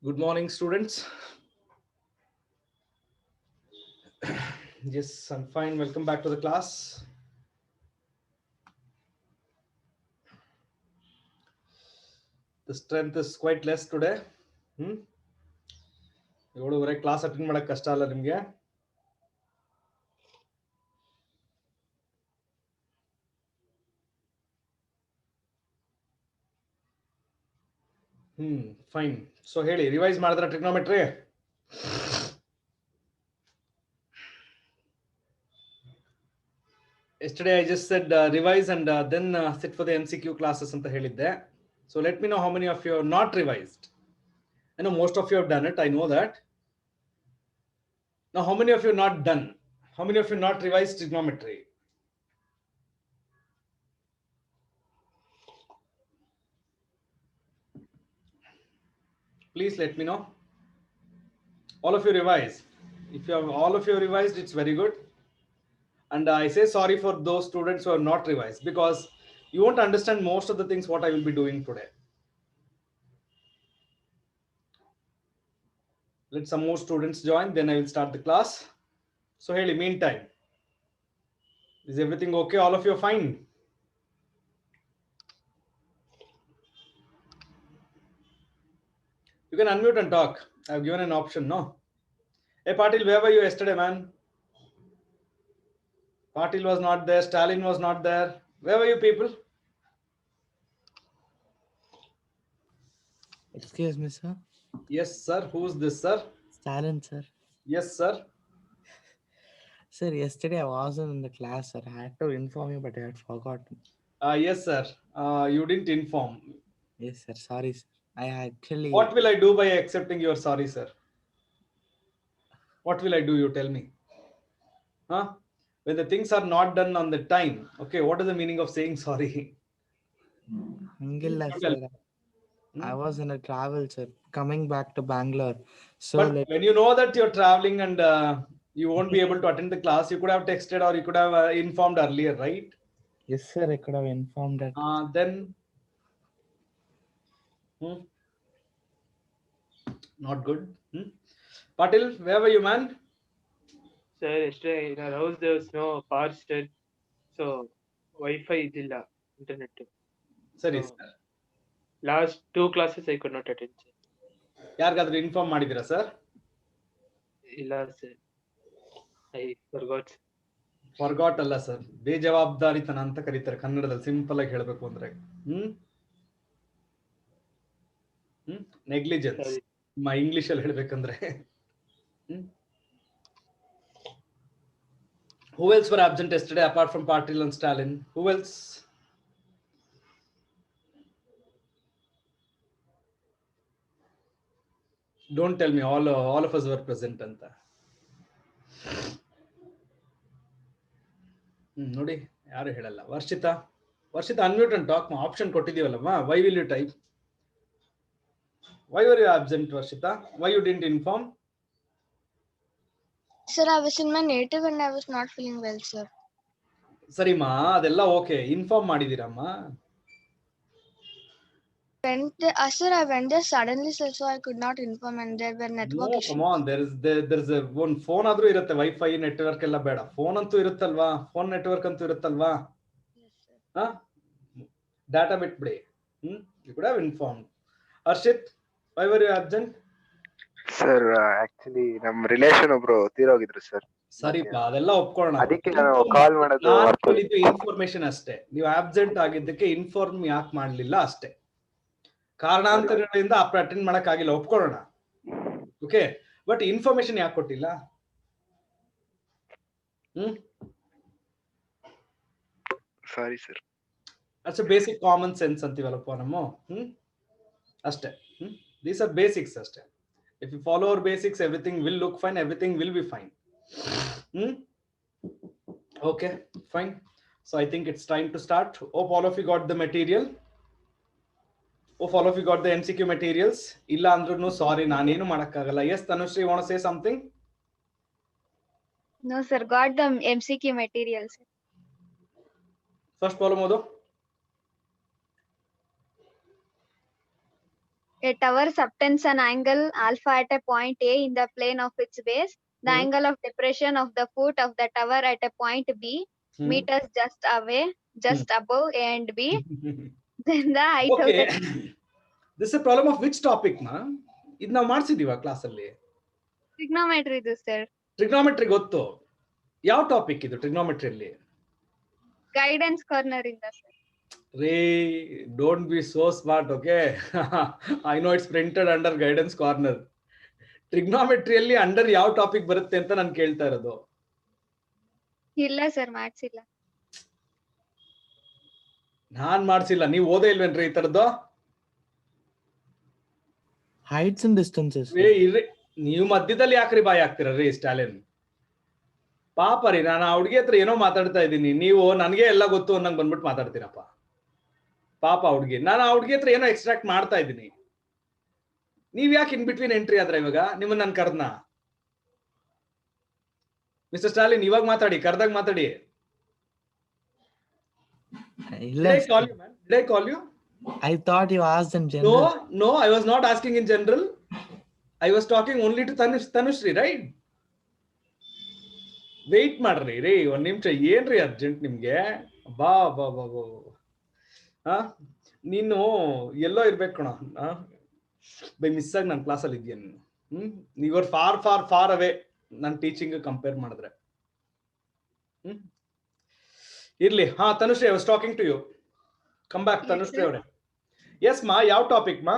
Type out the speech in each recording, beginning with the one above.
Good morning, students. Yes, I'm fine. Welcome back to the class. The strength is quite less today. Hmm? ಏಳುವರೆ class attend ಮಾಡಕ್ ಕಷ್ಟ ಅಲ್ಲ ನಿಮ್ಗೆ? Fine. So ಹೇಳಿ, revise ಮಾಡಿದ್ರ trigonometry? Yesterday I just said revise and then sit for the MCQ classes ಅಂತ ಹೇಳಿದ್ದೆ. So let me know how many of you have not revised. I know most of you have done it. I know that. Now, how many of you not done? How many of you not revised trigonometry? Please let me know. All of you revise. If you have all of you revised, it's very good. And I say sorry for those students who have not revised, because you won't understand most of the things what I will be doing today. Let some more students join, then I will start the class. So hey, meantime, is everything okay? All of you are fine? You can unmute and talk. I've given an option, no? Hey Patil, where were you yesterday, man? Patil was not there, Stalin was not there. Where were you people? Excuse me, sir. Yes, sir. Who's this, sir? Stalin, sir. Yes, sir. Sir, yesterday I wasn't in the class, sir. I had to inform you, but I had forgotten. Yes, sir. You didn't inform. Yes, sir. Sorry, sir. I actually. What will I do by accepting your sorry, sir? What will I do? You tell me. Huh? When the things are not done on the time, okay, what is the meaning of saying sorry? Hangilla, You tell sir. me. I was in a travel, sir, coming back to Bangalore. So But when you know that you're traveling and you won't be able to attend the class, you could have texted or you could have informed earlier, right? Yes, sir. I could have informed that. Then not good. Patil, where were you, man? Sir, yesterday in our house there was no power stud, so Wi-Fi idilla internet. Sorry, So sir. last 2 classes I could not attend, sir. ಯಾರಿಗಾದ್ರೂ inform ಮಾಡಿದಿರಾ sir? ಇಲ್ಲ sir. I forgot. Forgot ಅಲ್ಲ sir, ಬೇಜವಾಬ್ದಾರಿತನ ಅಂತ ಕರೀತಾರೆ ಕನ್ನಡದಲ್ಲಿ, simple ಆಗಿ ಹೇಳಬೇಕು ಅಂದ್ರೆ. Negligence Sorry. English ಅಲ್ಲಿ ಹೇಳ್ಬೇಕಂದ್ರೆ. Who else were absent yesterday apart from Patil and Stalin? Who else? Don't tell me all of us were present ಅಂತ. ನೋಡಿ, ಯಾರು ಹೇಳಲ್ಲ. Varshitha unmute and talk option ಕೊಟ್ಟಿದೀವಲ್ಲಮ್ಮ. Why will you type? Why were you absent, Varshita? Why you didn't inform? Sir, I was in my native and I was not feeling well, sir. ಸರಿಮಾ, ಅದೆಲ್ಲ okay. Inform ಮಾಡಿದೀರಮ್ಮ? Sir, I went there suddenly, sir, so I could not inform and there were network issues. Come on, there's a one phone ಆದ್ರೂ ಇರುತ್ತೆ. Wifi network ಎಲ್ಲ ಬೇಡ, phone ಅಂತೂ ಇರುತ್ತಲ್ವಾ? Phone network ಅಂತೂ ಇರುತ್ತಲ್ವಾ? ಡಾಟಾ ಬಿಟ್ಬಿಡಿ. You could have informed. Harshit, why were you absent? Sir actually ನಮ್ ರಿಲೇಷನ್ ಒಬ್ರು ತೀರೋಗಿದ್ರು ಸರ್. ಸರಿಪಾ, ಅದೆಲ್ಲ ಒಪ್ಕೊಳ್ಳೋಣ. ಅದಕ್ಕೆ ನಾನು ಕಾಲ್ ಮಾಡೋದು ಇನ್ಫಾರ್ಮೇಶನ್ ಅಷ್ಟೇ. ನೀವು ಆಬ್ಸೆಂಟ್ ಆಗಿದ್ದಕ್ಕೆ ಇನ್ಫಾರ್ಮ್ ಯಾಕೆ ಮಾಡ್ಲಿಲ್ಲ ಅಷ್ಟೇ. ಕಾರಣಾಂತರಗಳಿಂದ ಅಟೆಂಡ್ ಮಾಡಕ್ ಆಗಿಲ್ಲ, ಒಪ್ಕೊಳ್ಳೋಣ. ಓಕೆ, ಬಟ್ ಇನ್ಫಾರ್ಮೇಶನ್ ಯಾಕೆ ಕೊಟ್ಟಿಲ್ಲ? Sorry sir. It's basic common sense ಅಂತೀವಲ್ಲಪ್ಪ ನಮ್ಮ. ಅಷ್ಟೇ. ದೀಸ್ ಆರ್ ಬೇಸಿಕ್ಸ್ ಅಷ್ಟೇ. If you follow our basics, everything will look fine, everything will be fine. Okay, fine. So I think it's time to start. Hope all of you got the material. Hope all of you got the MCQ materials. Illa andrunu sorry, nanenu madakagalla. Yes, Tanushree, you want to say something? No, sir. Got the MCQ materials. First problem odo. A tower subtends an angle alpha at a point A in the plane of its base. The Hmm. angle of depression of the foot of the tower at a point B Hmm. meters just above A and B. Then the height of Okay. the This is a problem of which topic, ma? ಇದು ನಾವು ಮಾಡ್ಸಿದೀವ ಕ್ಲಾಸಲ್ಲಿ. trigonometry ಇದು sir. Trigonometry ಗೊತ್ತು. ಯಾವ topic ಇದು ಟ್ರಿಗ್ನೋಮೆಟ್ರಿಯಲ್ಲಿ? Guidance corner ಇಂದ sir. Ray, don't be so smart, okay? I know it's printed under guidance corner. ಟ್ರಿಗ್ನೋಮೆಟ್ರಿಯಲ್ಲಿ under ಯಾವ ಟಾಪಿಕ್ ಬರುತ್ತೆ ಅಂತ ನಾನು ಕೇಳ್ತಾ ಇರೋದು. ಇಲ್ಲ ಸರ್ ಮಾಡ್ಸಿಲ್ಲ. ನಾನ್ ಮಾಡ್ಸಿಲ್ಲ, ನೀವು ಓದೇ ಇಲ್ವೇನ್ರಿ ಈ ತರದ್ದು? Heights and distances. ರೇ ಇರ್ರಿ, ನೀವು ಮಧ್ಯದಲ್ಲಿ ಯಾಕ್ರಿ ಬಾಯಿ ಹಾಕ್ತೀರ ರೀ ಸ್ಟಾಲಿನ್? ಪಾಪ ರೀ, ನಾನು ಆ ಹುಡುಗಿ ಹತ್ರ ಏನೋ ಮಾತಾಡ್ತಾ ಇದ್ದೀನಿ, ನೀವು ನನಗೆ ಎಲ್ಲ ಗೊತ್ತು ಅನ್ನಂಗ್ ಬಂದ್ಬಿಟ್ಟು ಮಾತಾಡ್ತೀರಪ್ಪ. ಪಾಪ ಹುಡುಗಿ, ನಾನು ಆ ಹುಡುಗಿ ಹತ್ರ ಏನೋ ಎಕ್ಸ್ಟ್ರಾಕ್ಟ್ ಮಾಡ್ತಾ ಇದ್ದೀನಿ. ನೀವ್ ಯಾಕೆ ಇನ್ ಬಿಟ್ವೀನ್ ಎಂಟ್ರಿ ಆದ್ರೆ ಇವಾಗ? ನಿಮ್ಮನ್ನ ನಾನು ಕರ್ದ್ನ? ಮಿಸ್ಟರ್ ಸ್ಟಾಲಿನ್ ಇವಾಗ ಮಾತಾಡಿ, ಕರ್ದಾಗ ಮಾತಾಡಿ. ಇಲ್ಲ Did I call you, man? Did I call you? I thought you asked in general. No, I was not asking in general. I was talking only to Tanushri, right? Wait ಮಾಡ್ರಿ ರೀ ಒಂದ್ ನಿಮಿಷ, ಏನ್ರಿ urgent ನಿಮ್ಗೆ? ಬಾ ಬಾ ಬಾ ಬಾ ಹಾ, ನೀನು ಎಲ್ಲೋ ಇರ್ಬೇಕು ಕಣ. ಬೈ ಮಿಸ್ ಆಗಿ ನನ್ನ ಕ್ಲಾಸಲ್ಲಿ ಇದೆಯಾ ನೀನು? ನೀವ್ ಫಾರ್ ಫಾರ್ ಫಾರ್ ಅವೇ ನನ್ನ ಟೀಚಿಂಗ್ ಕಂಪೇರ್ ಮಾಡಿದ್ರೆ. ಇರ್ಲಿ. ಹಾ Tanushree, I was talking to you. Come back Tanushree ಅವರೇ. ಎಸ್ ಮಾ, ಯಾವ ಟಾಪಿಕ್ ಮಾ?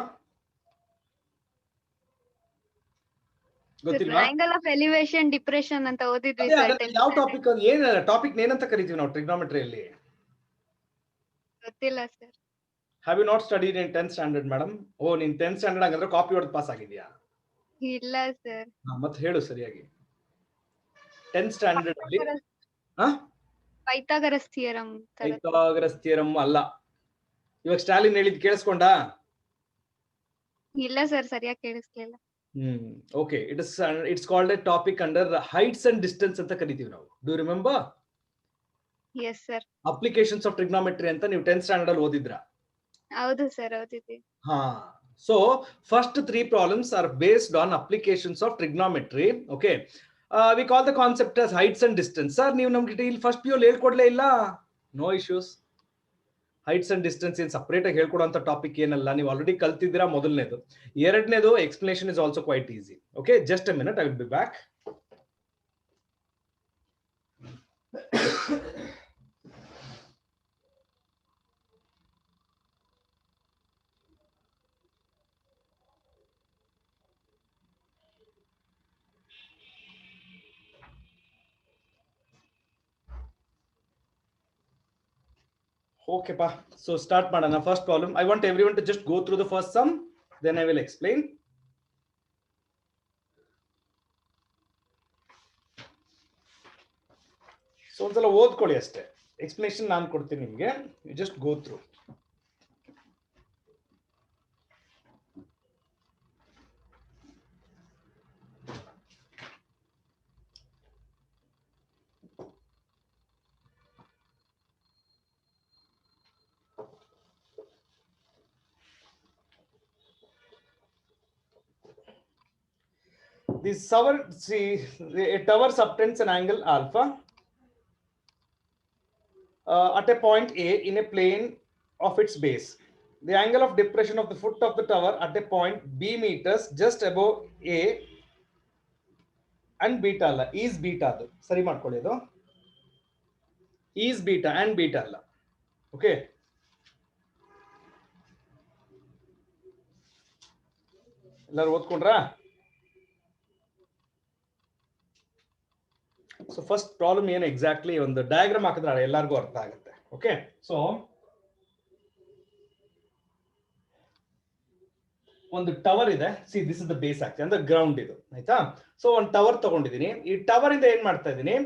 ಗೊತ್ತಿಲ್ವಾ? Angle of elevation depression ಅಂತ ಓದಿದ್ವಿ ಅದೇ, ಸರ್. ಅದನ್ನ ಯಾವ ಟಾಪಿಕ್, ಏನ್ ಟಾಪಿಕ್ ಏನಂತ ಕರಿತೀವಿ ನಾವು ಟ್ರಿಗ್ನೋಮೆಟ್ರಿಯಲ್ಲಿ? ಗೊತ್ತಿಲ್ಲ sir. Have you not studied in 10th standard madam? Oh, ನೀನ್ 10th ಸ್ಟ್ಯಾಂಡರ್ಡ್ ಹಂಗಂದ್ರೆ ಕಾಪಿ ಹೊಡೆದು ಪಾಸ್ ಆಗಿದ್ಯಾ? ಇಲ್ಲ ಸರ್. ಮತ್ತೆ ಹೇಳು ಸರಿಯಾಗಿ. 10th ಸ್ಟ್ಯಾಂಡರ್ಡ್ ಅಲ್ಲಿ ಪೈಥಾಗರಸ್ ಥಿಯರಂ ಪೈಥಾಗರಸ್ ಥಿಯರಂ ಅಲ್ಲ. ಇವಾಗ ಸ್ಟಾಲಿನ್ ಹೇಳಿದ್ ಕೇಳಿಸ್ಕೊಂಡಾ? ಇಲ್ಲ ಸರ್, ಸರಿಯಾಗಿ ಕೇಳಿಸ್ಲಿಲ್ಲ. Okay, it's called a topic under heights and distance ಅಂತ ಕರಿತೀವಿ ನಾವು. Do remember? Yes sir. Applications of trigonometry ಅಂತ ನೀವು 10th ಸ್ಟ್ಯಾಂಡರ್ಡ್ ಅಲ್ಲಿ ಓದಿದ್ರ? ಹೌದು ಸರ್, ಓದಿದ್ವಿ. ಹಾ, so first 3 problems are based on applications of trigonometry. Okay, we call the concept as heights and distance. Sir ನೀವು ನಮ್ಗೆ ಇಲ್ಲಿ ಫಸ್ಟ್ ಪಿ ಯು ಹೇಳ್ಕೊಡ್ಲೇ ಇಲ್ಲ? No issues. Heights and distance ಏನ್ ಸಪರೇಟ್ ಆಗಿ ಹೇಳ್ಕೊಡುವಂತ ಟಾಪಿಕ್ ಏನಲ್ಲ, ನೀವು ಆಲ್ರೆಡಿ ಕಲ್ತಿದ್ದೀರಾ ಮೊದಲನೇದು. ಎರಡನೇದು explanation is also quite easy. Okay, just a minute, I will be back. Okay, pa. So start madana. First problem. I want everyone to just go through the first sum, then I will explain. So ಒಂದ್ಸಲ ಓದ್ಕೊಳ್ಳಿ ಅಷ್ಟೇ. Explanation ನಾನು ಕೊಡ್ತೀನಿ ನಿಮಗೆ. You just go through. This tower, see, a tower subtends an angle alpha at a point A in a plane of its base. The angle of depression of the foot of the tower at a point B meters just above A and beta ಅಲ್ಲ, is beta. ಅದು ಸರಿ ಮಾಡ್ಕೊಳ್ಳಿ, ಅದು is beta and beta ಅಲ್ಲ. Okay, ಎಲ್ಲರೂ ಓದ್ಕೊಂಡ್ರಾ? So first problem ಏನು exactly, ಒಂದು diagram ಹಾಕಿದ್ರೆ ಎಲ್ಲರಿಗೂ ಅರ್ಥ ಆಗುತ್ತೆ. ಓಕೆ, ಸೊ ಒಂದು ಟವರ್ ಇದೆ. C, this is the base actually, ಅಂದ್ರೆ ಗ್ರೌಂಡ್ ಇದು, ಆಯ್ತಾ? ಸೊ ಒಂದು ಟವರ್ ತಗೊಂಡಿದ್ದೀನಿ. ಈ ಟವರ್ ಇಂದ ಏನ್ ಮಾಡ್ತಾ ಇದ್ದೀನಿ,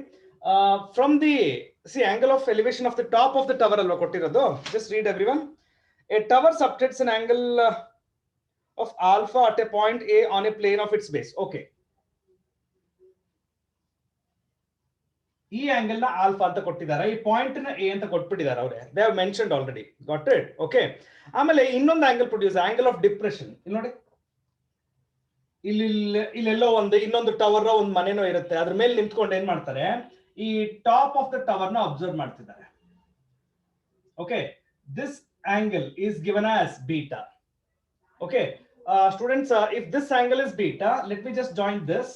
from the angle of elevation of the top of the tower ಅಲ್ವಾ ಕೊಟ್ಟಿರೋದು. Just read everyone. A tower subtends an angle of alpha at a point A on a plane of its base. Okay, ಈ angle ನ alpha ಅಂತ ಕೊಟ್ಟಿದ್ದಾರೆ, ಈ point ನ A ಅಂತ ಕೊಟ್ಬಿಟ್ಟಿದ್ದಾರೆ ಅವರೇ. They have mentioned already. Got it? Okay. ಆಮೇಲೆ ಇನ್ನೊಂದು angle produce, angle of depression. ಇಲ್ಲಿ ನೋಡಿ, ಇಲ್ಲೆಲ್ಲೋ ಇನ್ನೊಂದು ಟವರ್ ಒಂದು ಮನೆನೋ ಇರುತ್ತೆ, ಅದ್ರ ಮೇಲೆ ನಿಂತ್ಕೊಂಡು ಏನ್ ಮಾಡ್ತಾರೆ, ಈ ಟಾಪ್ ಆಫ್ ದ ಟವರ್ ನ ಅಬ್ಸರ್ವ್ ಮಾಡ್ತಿದ್ದಾರೆ. Okay, this angle is given as beta. Okay, students, if this angle is beta, let me just join this.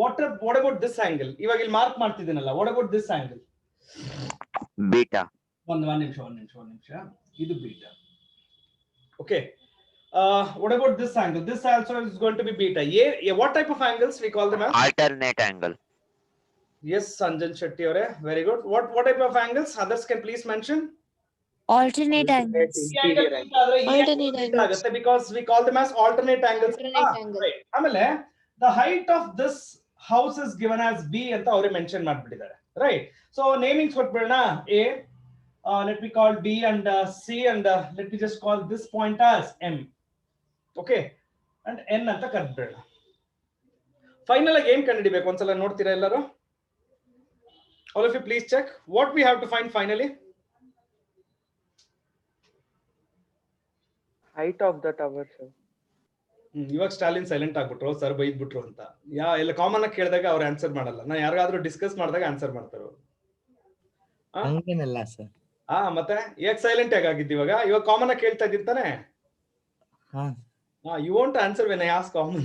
What about this angle? ಇವಾಗ ಇಲ್ಲಿ mark ಮಾಡ್ತಿದ್ದೀನಲ್ಲ, what about this angle? Beta. ಒಂದು ನಿಮಿಷ. ಇದು beta. Okay. What about this angle? This also is going to be beta. What type of angles we call them as? Alternate angle. Yes, Sanjan Shetty avare, very good. What type of angles? Others can please mention. Alternate angles. Alternate angles. Because we call them as alternate angles. Alternate angle. Right. ಆಮೇಲೆ the height of this house is given as b ಅಂತ ಅವರೇ mention ಮಾಡ್ಬಿಟ್ಟಿದ್ದಾರೆ. Right. So namings ಕೊಟ್ಬಿಡೋಣ. A, let me call B and C, and let me just call this point as M. Okay. And N ಅಂತ ಕರೆದ್ಬಿಡೋಣ. Final ಆಗಿ ಏನ್ ಕಂಡುಹಿಡಿಬೇಕು ಒಂದ್ಸಲ ನೋಡ್ತೀರಾ ಎಲ್ಲರೂ? All of you please check what we have to find finally. Height of the tower, sir. ಇವಾಗ Stalin silent ಆಗ್ಬಿಟ್ರು, sir ಬೈದ್ಬಿಟ್ರು ಅಂತ. ಎಲ್ಲ ಕಾಮನ್ ಆಗಿ ಕೇಳಿದಾಗ ಅವ್ರು ಆನ್ಸರ್ ಮಾಡಲ್ಲ, ನಾ ಯಾರಿಗಾದ್ರೂ ಡಿಸ್ಕಸ್ ಮಾಡಿದಾಗ ಆನ್ಸರ್ ಮಾಡ್ತಾರೆ ಅವ್ರು. ಹಂಗೇನಲ್ಲ ಸರ್. ಮತ್ತೆ ಯಾಕೆ ಸೈಲೆಂಟ್ ಆಗಿದ್ದು ಇವಾಗ ಕಾಮನ್ ಆಗಿ ಕೇಳ್ತಾ ಇದ್ದೀನಿ ತಾನೆ. You won't answer when I ask common.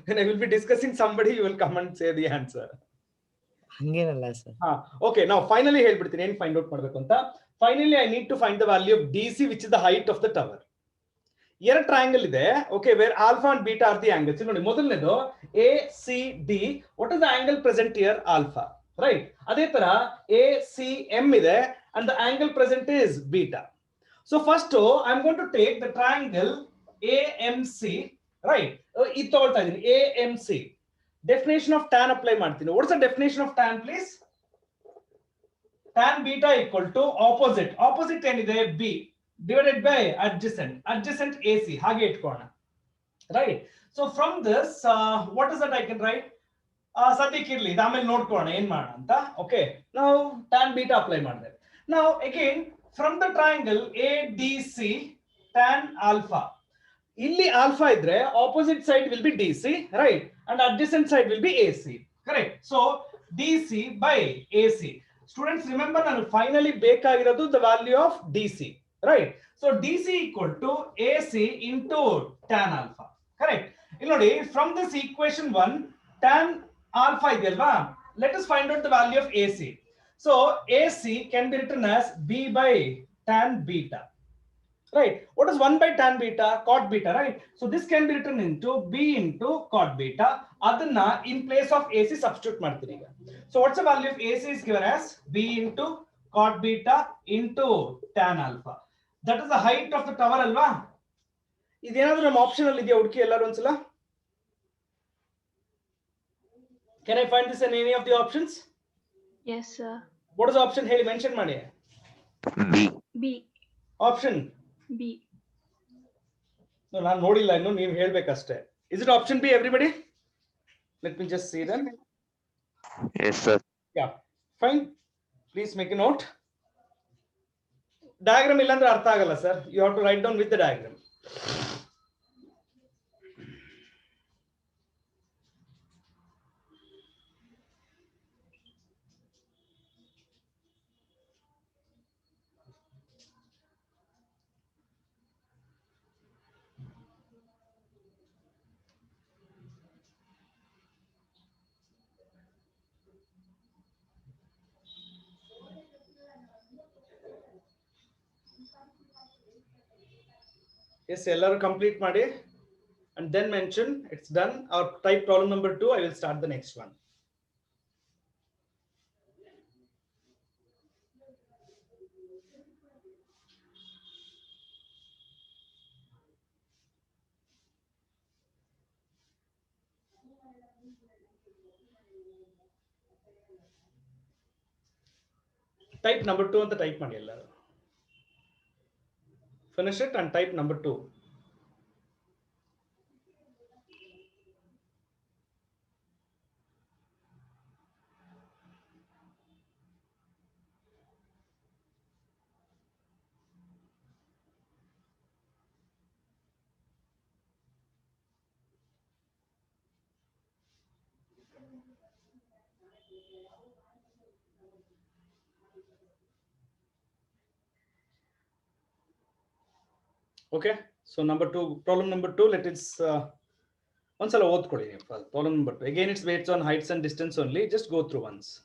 When I will be discussing somebody, you will come and say the answer. ಹಂಗೇನಲ್ಲ ಸರ್. Okay, now finally ಹೇಳ್ಬಿಡ್ತೀನಿ ಏನ್ ಫೈಂಡ್ ಔಟ್ ಮಾಡ್ಬೇಕು ಅಂತ. Finally I need to find the value of DC, which is the height of the tower. ಎರಡು triangle ಇದೆ. Okay, where alpha and beta are the angles. ನೋಡಿ, ಮೊದಲನೇದು A C D. What is the angle present here? Alpha. Right. ಅದೇ ತರ A C M ಇದೆ and the angle present is beta. So first I am going to take the triangle A M C. Right, ಇದು ತಗೊಳ್ತಾ ಇದೀನಿ, A M C. Definition of tan apply ಮಾಡ್ತೀನಿ. What's the definition of tan please? Tan beta equal to opposite. Opposite ಏನಿದೆ? B divided by adjacent AC. ಹಾಗೆ ಇಟ್ಕೋಣ. Right. So from this what is that I can write? ಸದ್ಯಕ್ಕೆ ಇರ್ಲಿ, ಇದು ಆಮೇಲೆ ನೋಡ್ಕೋಣ ಏನ್ ಮಾಡೋಣ ಅಂತ. ಓಕೆ, ನಾವು ಟ್ಯಾನ್ ಬೀಟಾ ಅಪ್ಲೈ ಮಾಡಿದೆ. ನಾವು again from the triangle A D C tan alpha. ಇಲ್ಲಿ ಆಲ್ಫಾ ಇದ್ರೆ opposite side will be D C, right, and adjacent side will be A C. Correct. So D C by A C. Students remember, ನಾನು finally ಬೇಕಾಗಿರೋದು the value of D C. Right. So DC equal to AC into tan alpha. Correct. ಇಲ್ಲಿ ನೋಡಿ, from this equation 1, tan alpha ಇದೆಯಲ್ವಾ, let us find out the value of AC. So AC can be written as B by tan beta. Right. What is 1 by tan beta? Cot beta, right? So this can be written into B into cot beta. ಅದನ್ನ in place of AC substitute ಮಾಡ್ತೀನಿ ಈಗ. So what's the value of AC is given as B into cot beta into tan alpha. That is the height of the tower ಅಲ್ವಾ? ಇದೇನಾದ್ರೂ ನಮ್ಮ option ಅಲ್ಲಿ ಇದೆಯಾ? ಹುಡುಕಿ ಎಲ್ಲರೂ ಒಂದ್ಸಲ. Can I find this in any of the options? Yes, sir. What is the option? ಹೇಳಿ, mention ಮಾಡಿ. B. Option B. ನಾನು ನೋಡಿಲ್ಲ ಇನ್ನು, ನೀವು ಹೇಳ್ಬೇಕಷ್ಟೇ. Is it option B, everybody? Let me just see them. Yes, sir. Yeah, fine. Please make a note. Diagram illandre artha agalla sir. You have to write down with the diagram. Yes, ಎಲ್ಲರೂ complete ಮಾಡಿ and then mention it's done or type problem number 2. I will start the next one. Type number 2 ಅಂತ type ಮಾಡಿ ಎಲ್ಲರೂ. Finish it and type number 2. Okay, so problem number 2, let us once problem number 2 again, it's based on heights and distance only, just go through once.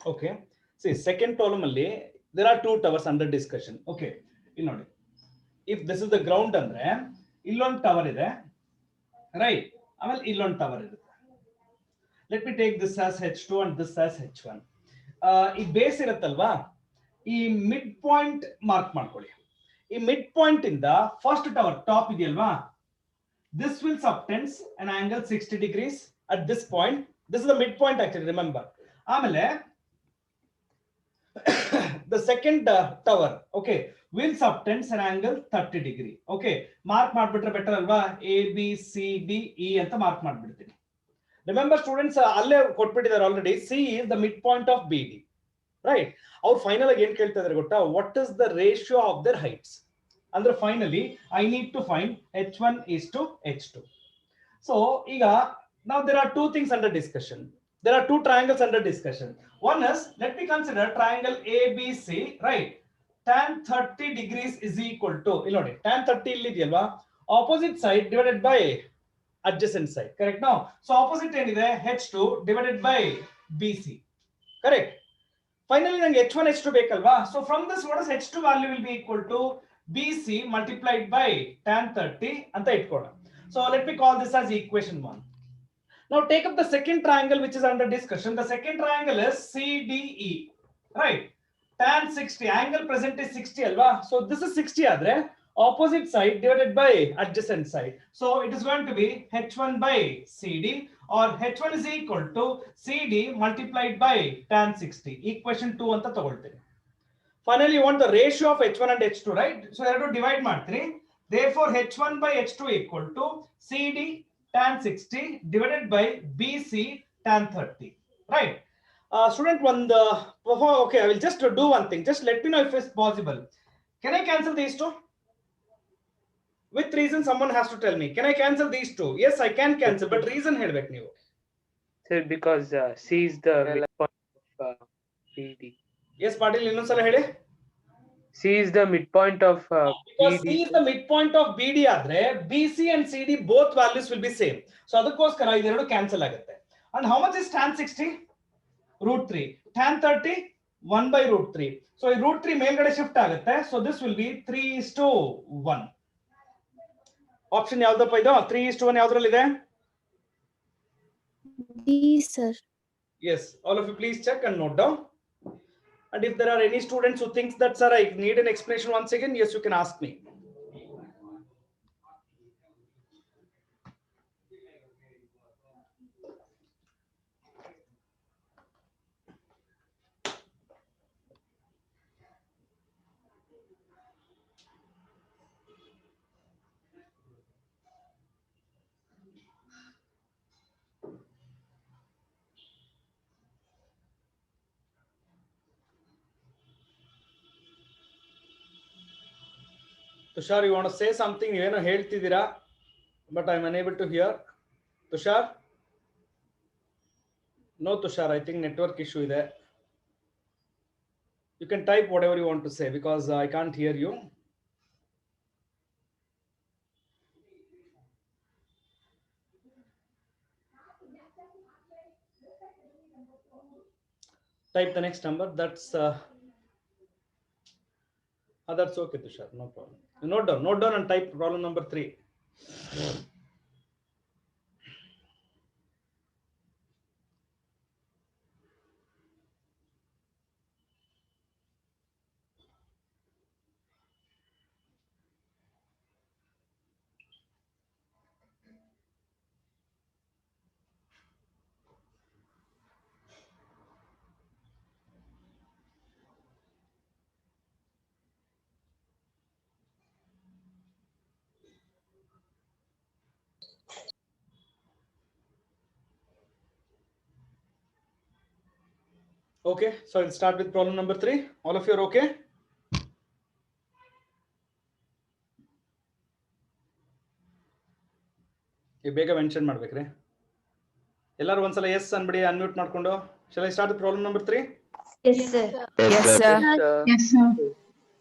Okay, see second problem only, there are two towers under discussion. Okay, ಇಲ್ಲಿ ನೋಡಿ, if this is the ground ಅಂದ್ರೆ ಇಲ್ಲೊಂದು tower ಇದೆ, right? ಆಮೇಲೆ ಇಲ್ಲೊಂದು tower ಇದೆ. Let me take this as H2 and this as H1. ಈ base ಇರುತ್ತಲ್ವಾ, ಈ ಮಿಡ್ ಪಾಯಿಂಟ್ ಮಾರ್ಕ್ ಮಾಡ್ಕೊಳ್ಳಿ. ಈ ಮಿಡ್ ಪಾಯಿಂಟ್ ಇಂದ ಫಸ್ಟ್ ಟವರ್ ಟಾಪ್ ಇದೆಯಲ್ವಾ, this will subtend an angle 60 degrees at this point. This is the midpoint actually, remember. ಆಮೇಲೆ the second tower, okay, will subtend an angle 30 degree. Okay, mark ಮಾಡ್ಬಿಟ್ರೆ better ಅಲ್ವಾ? A B C D E ಅಂತ mark ಮಾಡ್ಬಿಡ್ತೀನಿ. Remember students, ಅಲ್ಲೇ ಕೊಟ್ಬಿಟ್ಟಿದ್ದಾರೆ already. C is the midpoint of BD, right? ಅವ್ರು final ಆಗಿ ಏನ್ ಕೇಳ್ತಾ ಇದ್ದಾರೆ ಗೊತ್ತಾ? What is the ratio of their heights? ಅಂದ್ರೆ finally I need to find H1 is to H2. So ಈಗ now there are two things under discussion. There are two triangles under discussion. One is, let me consider triangle ABC, right? Tan 30 degrees is equal to, ಇಲ್ಲಿ ನೋಡಿ, tan 30 ಇಲ್ಲಿ ಇದೆಯಲ್ವಾ, opposite side divided by adjacent side, correct? Now, so opposite ಏನಿದೆ, H2 divided by BC, correct? Finally ನಂಗೆ H1 H2 ಬೇಕಲ್ವಾ? So from this, what is H2 value will be equal to BC multiplied by tan 30 ಅಂತ ಇಟ್ಕೊಳ್ಳೋಣ. So let me call this as equation 1. Now take up the second triangle which is under discussion. The second triangle is CDE, right? Tan 60, angle present is 60 alva. So this is 60 adre, opposite side divided by adjacent side. So it is going to be H1 by CD, or H1 is equal to CD multiplied by tan 60. Equation 2 anta ತಗೊಳ್ತೀನಿ. Finally you want the ratio of H1 and H2, right? So I have to divide ಮಾಡ್ತೀನಿ. Therefore H1 by H2 equal to CD tan 60 divided by BC tan 30, right? Student, okay, I will just do one thing. Just let me know if it's possible. Can I cancel these two? With reason, someone has to tell me. Can I cancel these two? Yes, I can cancel, but reason helbek ನೀವು. Sir, because C is the midpoint of BD. Yes, Patil, ಇನ್ನೊಂದ್ಸಲ ಹೇಳಿ. C is the midpoint of because BD. C is the midpoint of BD ಆದ್ರೆ BC and CD both values will be same. So ಅದಕ್ಕೋಸ್ಕರ ಇದೆರಡು cancel ಆಗುತ್ತೆ. And how much is tan 60? √3. Tan 30 1 by √3. So ಈ √3 ಮೇಲ್ಗಡೆ shift ಆಗುತ್ತೆ. So this will be 3:1. Option ಯಾವ್ದಪ್ಪ ಇದು? 3:1 ಯಾವ್ದ್ರಲ್ಲಿದೆ? D, sir. Yes, all of you please check and note down. And if there are any students who thinks that, sir, I need an explanation once again, yes, you can ask me. Tushar, you want to say something? ಏನು ಹೇಳ್ತಿದ್ದೀರಾ? But I am unable to hear. Tushar? No, Tushar, I think network issue ಇದೆ. You can type whatever you want to say because I can't hear you. Type the next number. That's okay, Tushar, no problem. Note down and type problem number 3. Okay, so I'll start with problem number 3. All of you are okay? ಈಗ ಬೇಗ mention ಮಾಡ್ಬೇಕ್ರಿ. ಎಲ್ಲರೂ ಒಂದ್ಸಲ S ಅನ್ಬಿಡಿ, unmute ಮಾಡ್ಕೊಂಡು. Shall I start the problem number 3? Yes, sir. Yes, sir. Yes, sir.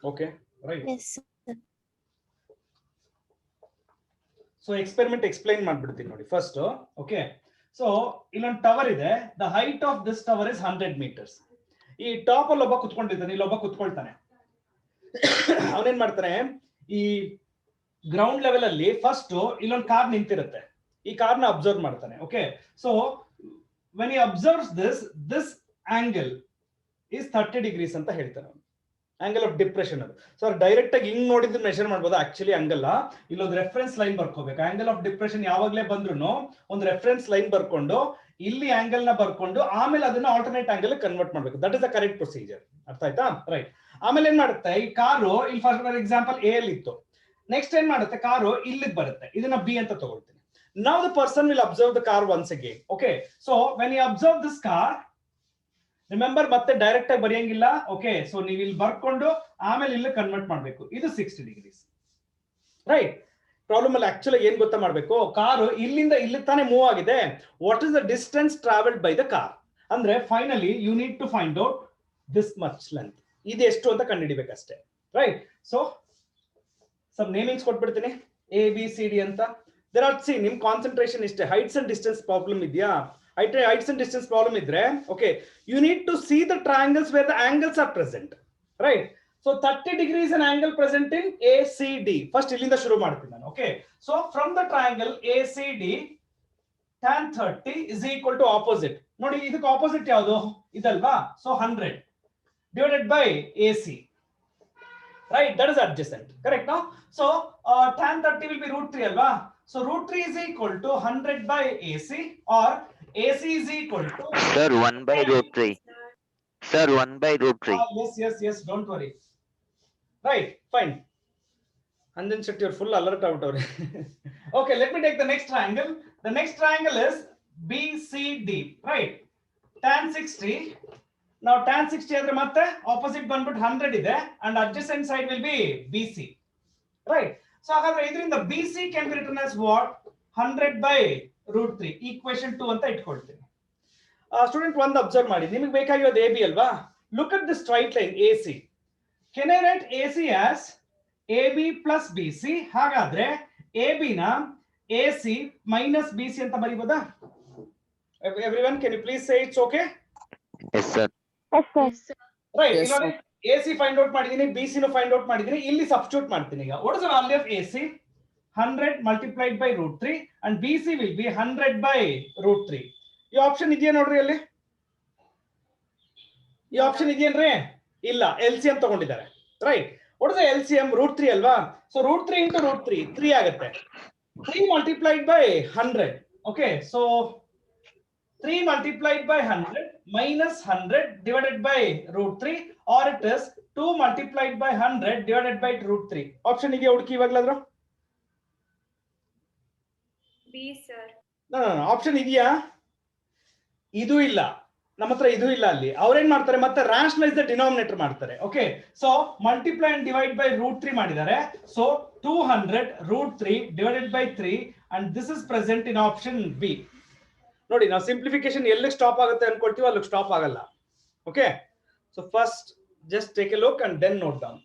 Okay, right. Yes, sir. So experiment explain ಮಾಡ್ಬಿಡ್ತೀನಿ ನೋಡಿ first. Okay, so ಇಲ್ಲೊಂದು tower ಇದೆ. The height of this tower is 100 meters. ಈ top ಅಲ್ಲಿ ಒಬ್ಬ ಕುತ್ಕೊಂಡಿದ್ದಾನೆ, ಇಲ್ಲೊಬ್ಬ ಕುತ್ಕೊಳ್ತಾನೆ. ಅವನೇನ್ ಮಾಡ್ತಾನೆ, ಈ ಗ್ರೌಂಡ್ ಲೆವೆಲ್ ಅಲ್ಲಿ ಫಸ್ಟ್ ಇಲ್ಲೊಂದು ಕಾರ್ ನಿಂತಿರುತ್ತೆ, ಈ ಕಾರ್ನ ಅಬ್ಸರ್ವ್ ಮಾಡ್ತಾನೆ. Okay, so when he observes this angle is 30 degrees ಅಂತ ಹೇಳ್ತಾನೆ. ಆಂಗಲ್ ಆಫ್ ಡಿಪ್ರೆಷನ್ ಅದು. ಸೊ ಡೈರೆಕ್ಟ್ ಆಗಿ ಹಿಂಗ್ ನೋಡಿದ್ರೆ ಮೆಷರ್ ಮಾಡ್ಬೋದು, ಆಕ್ಚುಲಿ ಹಂಗಲ್ಲ. ಇಲ್ಲೊಂದು ರೆಫರೆನ್ಸ್ ಲೈನ್ ಬರ್ಕೋಬೇಕು. ಆಂಗಲ್ ಆಫ್ ಡಿಪ್ರೆಷನ್ ಯಾವಾಗ್ಲೇ ಬಂದ್ರು ಒಂದು ರೆಫರೆನ್ಸ್ ಲೈನ್ ಬರ್ಕೊಂಡು ಇಲ್ಲಿ ಆಂಗಲ್ ನ ಬರ್ಕೊಂಡು ಆಮೇಲೆ ಅದನ್ನ ಆಲ್ಟರ್ನೇಟ್ ಆಂಗಲ್ ಕನ್ವರ್ಟ್ ಮಾಡ್ಬೇಕು. That is the correct procedure. ಅರ್ಥ ಆಯ್ತಾ? ರೈಟ್. ಆಮೇಲೆ ಏನ್ ಮಾಡುತ್ತೆ, ಈ ಕಾರು ಇಲ್ಲಿ ಫಾರ್ ಎಕ್ಸಾಂಪಲ್ ಎ ಅಲ್ಲಿ ಇತ್ತು. ನೆಕ್ಸ್ಟ್ ಏನ್ ಮಾಡುತ್ತೆ, ಕಾರು ಇಲ್ಲಿಗೆ ಬರುತ್ತೆ. ಇದನ್ನ ಬಿ ಅಂತ ತಗೊಳ್ತೀನಿ. Now the person will observe the car once again. Okay, so when you observe this car, remember ಮತ್ತೆ ಡೈರೆಕ್ಟ್ ಆಗಿ ಬರೆಯಂಗಿಲ್ಲ. ಓಕೆ, ಸೊ ನೀವು ಇಲ್ಲಿ ಬರ್ಕೊಂಡು ಆಮೇಲೆ ಇಲ್ಲಿ ಕನ್ವರ್ಟ್ ಮಾಡ್ಬೇಕು. ಇದು 60 degrees. ರೈಟ್. ಪ್ರಾಬ್ಲಮ್ ಅಲ್ಲಿ ಆಕ್ಚುಲಿ ಏನ್ ಗೊತ್ತಾ ಮಾಡ್ಬೇಕು, ಕಾರು ಇಲ್ಲಿಂದ ಇಲ್ಲಿ ತಾನೇ ಮೂವ್ ಆಗಿದೆ. What is the distance travelled by the car ಅಂದ್ರೆ finally you need to find out this much length. ಇದು ಎಷ್ಟು ಅಂತ ಕಂಡುಹಿಡಿಬೇಕಷ್ಟೇ. ರೈಟ್. ಸೊ ಸಮ್ ನೇಮಿಂಗ್ಸ್ ಕೊಟ್ಬಿಡ್ತೀನಿ, ಎ ಬಿ ಸಿ ಡಿ ಅಂತ. ದೇರ್ ಆರ್, ಸಿ ನಿಮ್ ಕಾನ್ಸಂಟ್ರೇಷನ್ ಇಷ್ಟೇ. ಹೈಟ್ಸ್ ಅಂಡ್ ಡಿಸ್ಟೆನ್ಸ್ ಪ್ರಾಬ್ಲಮ್ ಇದೆಯಾ? heights and distance problem idre, okay, you need to see the triangles where the angles are present, right? So 30 degrees an angle present in ACD. First illinda shuru ಮಾಡ್ತೀನಿ ನಾನು. Okay, so from the triangle ACD, tan 30 is equal to opposite. ನೋಡಿ ಇದಕ್ಕೆ opposite ಯಾವುದು? ಇದಲ್ವಾ? So 100 divided by AC, right? That is adjacent, correct? No? So tan 30 will be √3 alva. So √3 is equal to 100 by AC, or AC is equal to Sir, 1 by √3. Sir, 1 by √3. Yes, don't worry. Right, fine. And then you're full alert out. Okay, let me take the next triangle. The next triangle is BCD, right? Tan 60. Now tan 60 andre matte opposite banbut 100 ide, and adjacent side will be BC, right? So ಹಾಗಾದ್ರೆ ಇದರಿಂದ BC can be written as what? 100 by √3. equation 2 ಅಂತ ಇಟ್ಕೊಳ್ತೀನಿ. Student ಒಂದು observe ಮಾಡಿ, ನಿಮಗೆ ಬೇಕಾಗಿರೋದು AB ಅಲ್ವಾ? Look at the straight line AC. Can I right AC as AB plus BC? ಹಾಗಾದ್ರೆ AB ನ AC minus BC ಅಂತ ಬರೀಬಹುದಾ? Everyone, can you please say it's okay? Yes, sir. Yes, sir. Right. Yes, ಇವಾಗ AC find out ಮಾಡಿದೀನಿ, BC ನು find out ಮಾಡಿದೀನಿ. ಇಲ್ಲಿ substitute ಮಾಡ್ತೀನಿ ಈಗ. What is the value of AC? 100 multiplied by √3, and BC will be 100 by √3. ಈ option ಇದೆಯಾ ನೋಡ್ರಿ ಅಲ್ಲಿ? ಈ ಆಪ್ಷನ್ ಇದೆಯೇನ್ರಿ? ಇಲ್ಲ, LCM ತಗೊಂಡಿದ್ದಾರೆ. Right. What is the LCM? √3 ಅಲ್ವಾ? ಸೊ √3 into √3 3 ಆಗುತ್ತೆ. 3 multiplied by 100. Okay, so 3 multiplied by 100 minus 100 divided by √3, or it is 2 multiplied by 100 divided by √3. Option ಇದೆಯಾ ಹುಡುಕಿ ಇವಾಗಲಾದ್ರೂ? B, sir. ನೋ ಆಪ್ಷನ್ ಇದೆಯಾ? ಇದು ಇಲ್ಲ, ನಮ್ಮ ಹತ್ರ ಇದು ಇಲ್ಲ. ಅಲ್ಲಿ ಅವ್ರೇನ್ ಮಾಡ್ತಾರೆ, ಮತ್ತೆ ರಾಷನಲೈಸ್ ದ ಡಿನಾಮಿನೇಟರ್ ಮಾಡ್ತಾರೆ. Okay, so multiply and divide by √3 ಮಾಡಿದ್ದಾರೆ. So 200 √3 divided by 3, and this is present in option B. ನೋಡಿ, ನಾವು ಸಿಂಪ್ಲಿಫಿಕೇಶನ್ ಎಲ್ಲಿ ಸ್ಟಾಪ್ ಆಗುತ್ತೆ ಅನ್ಕೊಳ್ತೀವಿ, ಅಲ್ಲಿ ಸ್ಟಾಪ್ ಆಗಲ್ಲ. Okay, so first just take a look and then note down.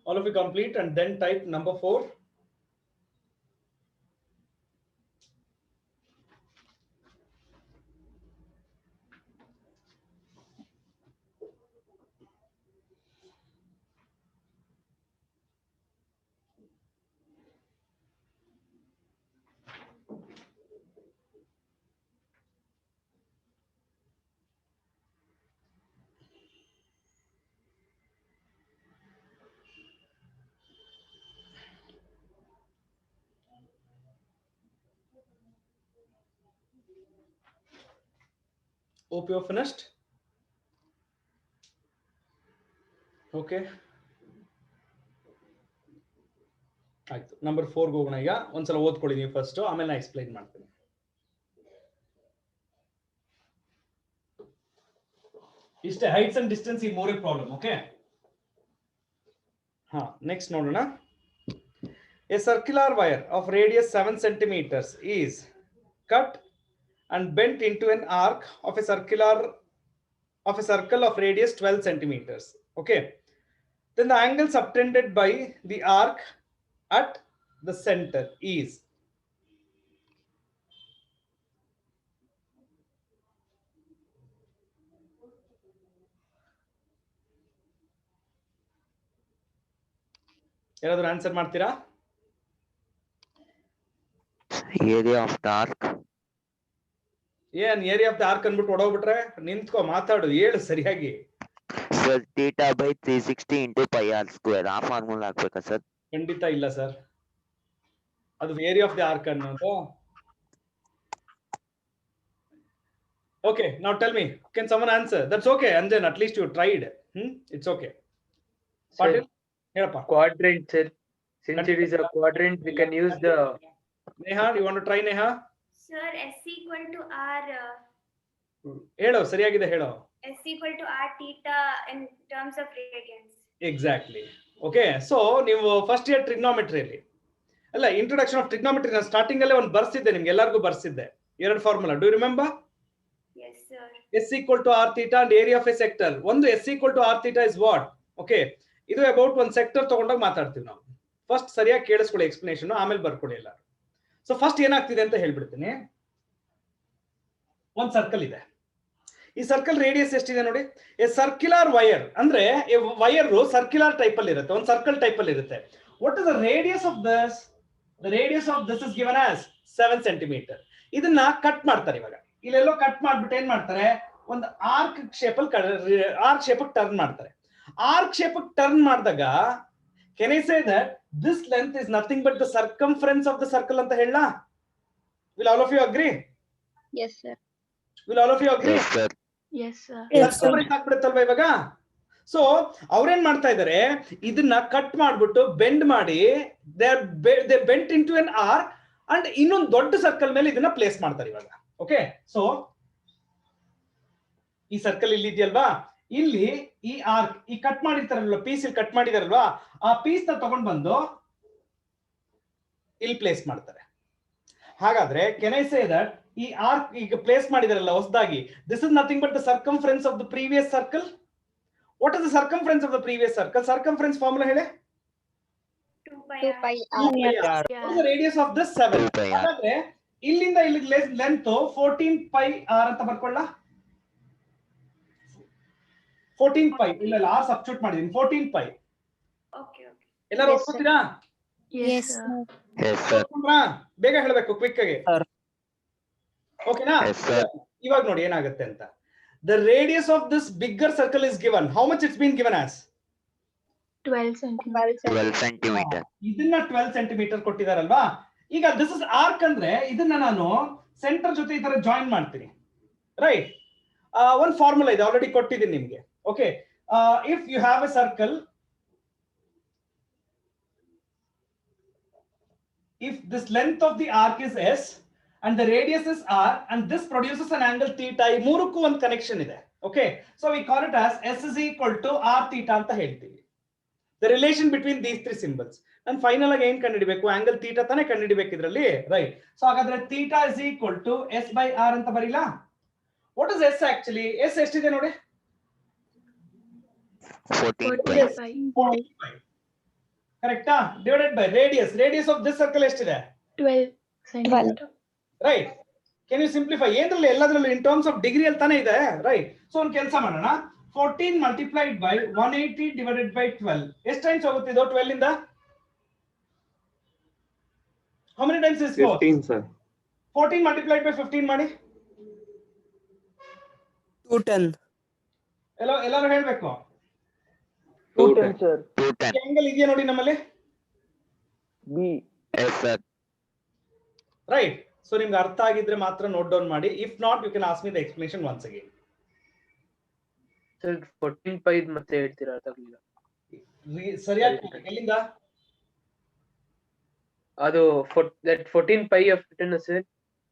All of you complete and then type number 4. Hope you finished. Okay. ಆಯ್ತು, number 4 ಹೋಗೋಣ. ಈಗ ಒಂದ್ಸಲ ಓದ್ಕೊಳ್ಳಿ ನೀವು ಫಸ್ಟ್, ಆಮೇಲೆ ನಾ ಎಕ್ಸ್ಪ್ಲೈನ್ ಮಾಡ್ತೀನಿ. ಇಷ್ಟೇ, ಹೈಟ್ಸ್ ಅಂಡ್ ಡಿಸ್ಟೆನ್ಸ್ ಈ ಮೂರೇ ಪ್ರಾಬ್ಲಮ್. ಓಕೆ, ಹಾ, ನೆಕ್ಸ್ಟ್ ನೋಡೋಣ. A circular wire of radius 7 centimeters is cut and bent into an arc of a circle of radius 12 centimeters. Okay, then the angle subtended by the arc at the center is. ಯಾರಾದರೂ answer ಮಾಡ್ತೀರಾ? Area of the arc. ಏನ್ area of the arc ಅನ್ಬಿಟ್ಟು ಹೊಡೋಗ್ಬಿಟ್ರೆ? ನಿಂತ್ಕೋ, ಮಾತಾಡು, ಹೇಳು ಸರಿಯಾಗಿ. Sir, theta by 360 into pi r square. ಆ formula ಹಾಕ್ಬೇಕಾ ಸರ್? ಖಂಡಿತ ಇಲ್ಲ ಸರ್, ಅದು ಏರಿಯಾ ಆಫ್ ದ ಆರ್ಕ್ ಅನ್ನೋದು. Okay, now tell me, can someone answer? That's okay, Anjan, at least you tried. It's okay. Patil, helappa. Quadrant, sir. Since it is a quadrant, we can use the. Neha, you want to try, Neha? Sir, S equal to R. ಹೇಳೋ, ಸರಿಯಾಗಿದೆ ಹೇಳೋ. S equal to R theta in terms of radians. Exactly. Okay, so ನೀವು first year ಟ್ರಿಗ್ನೋಮೆಟ್ರಿಯಲ್ಲಿ ಅಲ್ಲ, introduction of trigonometry ನಾನು starting ಅಲ್ಲೇ ಒಂದು ಬರ್ಸಿದ್ದೆ, ನಿಮ್ಗೆ ಎಲ್ಲರಿಗೂ ಬರ್ಸಿದ್ದೆ ಎರಡು formula. Do you remember? Yes, sir. S equal to R theta and area of a sector. ಒಂದು S equal to R theta is what? Okay, ಇದು ಅಬೌಟ್ ಒಂದು ಸೆಕ್ಟರ್ ತಗೊಂಡಾಗ ಮಾತಾಡ್ತೀವಿ ನಾವು. ಫಸ್ಟ್ ಸರಿಯಾಗಿ ಕೇಳಿಸ್ಕೊಳ್ಳಿ ಎಕ್ಸ್ಪ್ಲನೇಷನ್, ಆಮೇಲೆ ಬರ್ಕೊಳ್ಳಿ ಎಲ್ಲ. ಸೊ ಫಸ್ಟ್ ಏನಾಗ್ತಿದೆ ಅಂತ ಹೇಳ್ಬಿಡ್ತೀನಿ. ಒಂದು ಸರ್ಕಲ್ ಇದೆ, ಈ ಸರ್ಕಲ್ ರೇಡಿಯಸ್ ಎಷ್ಟಿದೆ ನೋಡಿ. ಎ ಸರ್ಕ್ಯುಲರ್ ವೈರ್ ಅಂದ್ರೆ ವೈರ್ ಸರ್ಕ್ಯುಲರ್ ಟೈಪ್ ಅಲ್ಲಿ ಇರುತ್ತೆ, ಒಂದು ಸರ್ಕಲ್ ಟೈಪ್ ಅಲ್ಲಿ ಇರುತ್ತೆ. What is the radius of this? The radius of this is given as 7 centimeter. ಇದನ್ನ ಕಟ್ ಮಾಡ್ತಾರೆ. ಇವಾಗ ಇಲ್ಲೆಲ್ಲೋ ಕಟ್ ಮಾಡ್ಬಿಟ್ಟು ಏನ್ ಮಾಡ್ತಾರೆ, ಒಂದು ಆರ್ಕ್ ಶೇಪ್ ಅಲ್ಲಿ ಆರ್ಕ್ ಶೇಪ್ ಟರ್ನ್ ಮಾಡ್ತಾರೆ. ಆರ್ಕ್ ಶೇಪ್ ಟರ್ನ್ ಮಾಡಿದಾಗ can I say that this length is nothing but the circumference of the circle ಅಂತ ಹೇಳಲ್ಲ? Will all of you agree? Yes, sir. Will all of you agree? Yes, sir. Yes, sir. Circumference ಆಗ್ಬಿಡುತ್ತಲ್ವಾ ಇವಾಗ. So ಅವ್ರೇನ್ ಮಾಡ್ತಾ ಇದಾರೆ, ಇದನ್ನ cut ಮಾಡ್ಬಿಟ್ಟು bend ಮಾಡಿ they bent into an arc and ಇನ್ನೊಂದು ದೊಡ್ಡ ಸರ್ಕಲ್ ಮೇಲೆ ಇದನ್ನ ಪ್ಲೇಸ್ ಮಾಡ್ತಾರೆ ಇವಾಗ. ಓಕೆ, ಸೊ ಈ ಸರ್ಕಲ್ ಇಲ್ಲಿ ಇದೆಯಲ್ವಾ, ಇಲ್ಲಿ ಈ ಆರ್ಕ್ ಈ ಕಟ್ ಮಾಡಿರ್ತಾರಲ್ವಾ, ಪೀಸ್ ಇಲ್ಲಿ ಕಟ್ ಮಾಡಿದಾರಲ್ವಾ, ಆ ಪೀಸ್ ನ ತಗೊಂಡ್ ಬಂದು ಇಲ್ಲಿ ಪ್ಲೇಸ್ ಮಾಡ್ತಾರೆ. ಹಾಗಾದ್ರೆ ಕೆನ್ ಐ ಸೇ ದಟ್ ಈ ಆರ್ಕ್ ಈಗ ಪ್ಲೇಸ್ ಮಾಡಿದಾರಲ್ಲ ಹೊಸದಾಗಿ, this is nothing but the circumference of the previous circle. What is the circumference of the previous circle? Circumference formula ಹೇಳಿ. 2 pi 2 R. pi r. What is the radius of this 7? 2 pi r. ಹಾಗಾದ್ರೆ ಇಲ್ಲಿಂದ ಇಲ್ಲಿಗೆ length 14 pi r ಅಂತ ಬರ್ಕೊಳ್ಳ. 14 pi, ಇಲ್ಲ r substitute ಮಾಡಿದೀನಿ, 14 pi. Okay, okay. ಎಲ್ಲರೂ Yes, sir. ಒಪ್ಕೊತೀರಾ? Yes, sir. Yes, sir. ಒಪ್ಕೊಂಡ್ರಾ? ಬೇಗ ಹೇಳಬೇಕು, ಕ್ವಿಕ್ ಆಗಿ. ಓಕೆನಾ? Yes, sir. ಇವಾಗ ನೋಡಿ ಏನಾಗುತ್ತೆ ಅಂತ. The radius of this bigger circle is given. How much it's been given as? 12 centimeters. 12 centimeter. ಇದನ್ನ 12 centimeter ಕೊಟ್ಟಿದಾರಲ್ವಾ. ಈಗ ದಿಸ್ ಇಸ್ ಆರ್ಕ್ ಅಂದ್ರೆ ಇದನ್ನ ನಾನು ಸೆಂಟರ್ ಜೊತೆ ಈ ತರ ಜಾಯಿನ್ ಮಾಡ್ತೀನಿ, ರೈಟ್? ಒಂದು ಫಾರ್ಮುಲಾ ಇದೆ, ಆಲ್ರೆಡಿ ಕೊಟ್ಟಿದ್ದೀನಿ ನಿಮ್ಗೆ. Okay, if you have a circle, if this length of the arc is s and the radius is r and this produces an angle theta, ಈ ಮೂರಕ್ಕೂ ಒಂದು ಕನೆಕ್ಷನ್ ಇದೆ. Okay, so we call it as s is equal to r theta ಅಂತ ಹೇಳ್ತೀವಿ. The relation between these three symbols. ನಾನು final ಆಗಿ ಏನ್ ಕಂಡುಹಿಡಿಬೇಕು? Angle theta ತಾನೇ ಕಂಡುಹಿಡಿಬೇಕು ಇದರಲ್ಲಿ, ರೈಟ್? ಸೊ ಹಾಗಾದ್ರೆ theta is equal to s by r ಅಂತ ಬರೀಲಾ? What is s actually? s ಎಷ್ಟಿದೆ ನೋಡಿ? 14 pi. ಕರೆಕ್ಟಾ? Divided by radius. Radius of this circle ಎಷ್ಟಿದೆ? 12 centimeters. Right? Can you simplify? ಏನ್ರಲ್ಲಿ ಎಲ್ಲದರಲ್ಲೂ ಇನ್ ಟರ್ಮ್ಸ್ ಆಫ್ ಡಿಗ್ರಿ ಅಲ್ಲಿ ತಾನೇ ಇದೆ, ರೈಟ್? ಸೊ ಒಂದು ಕೆಲಸ ಮಾಡೋಣ, 14 multiplied by 180 divided by 12. ಎಷ್ಟು ಟೈಮ್ಸ್ ಹೋಗುತ್ತೆ ಇದು 12 ಇಂದ? How many times is 15, sir. 14 multiplied by 15 ಮಾಡಿ. 210. ಎಲ್ಲರೂ ಹೇಳ್ಬೇಕು. 210, sir. 210. ಆಂಗಲ್ ಇದೆಯಾ ನೋಡಿ ನಮ್ಮಲ್ಲಿ, B. Yes, sir. Right? So ನಿಮ್ಗೆ ಅರ್ಥ ಆಗಿದ್ರೆ ಮಾತ್ರ ನೋಟ್ ಡೌನ್ ಮಾಡಿ. If not, you can ask me the explanation once again. Sir 14 pi ಮತ್ತೆ ಹೇಳ್ತೀರಾ ಅರ್ಥ ಆಗ್ಲಿಲ್ಲ. ಸರಿಯಾಗಿ ಎಲ್ಲಿಂದ? ಅದು that 14 pi of written sir,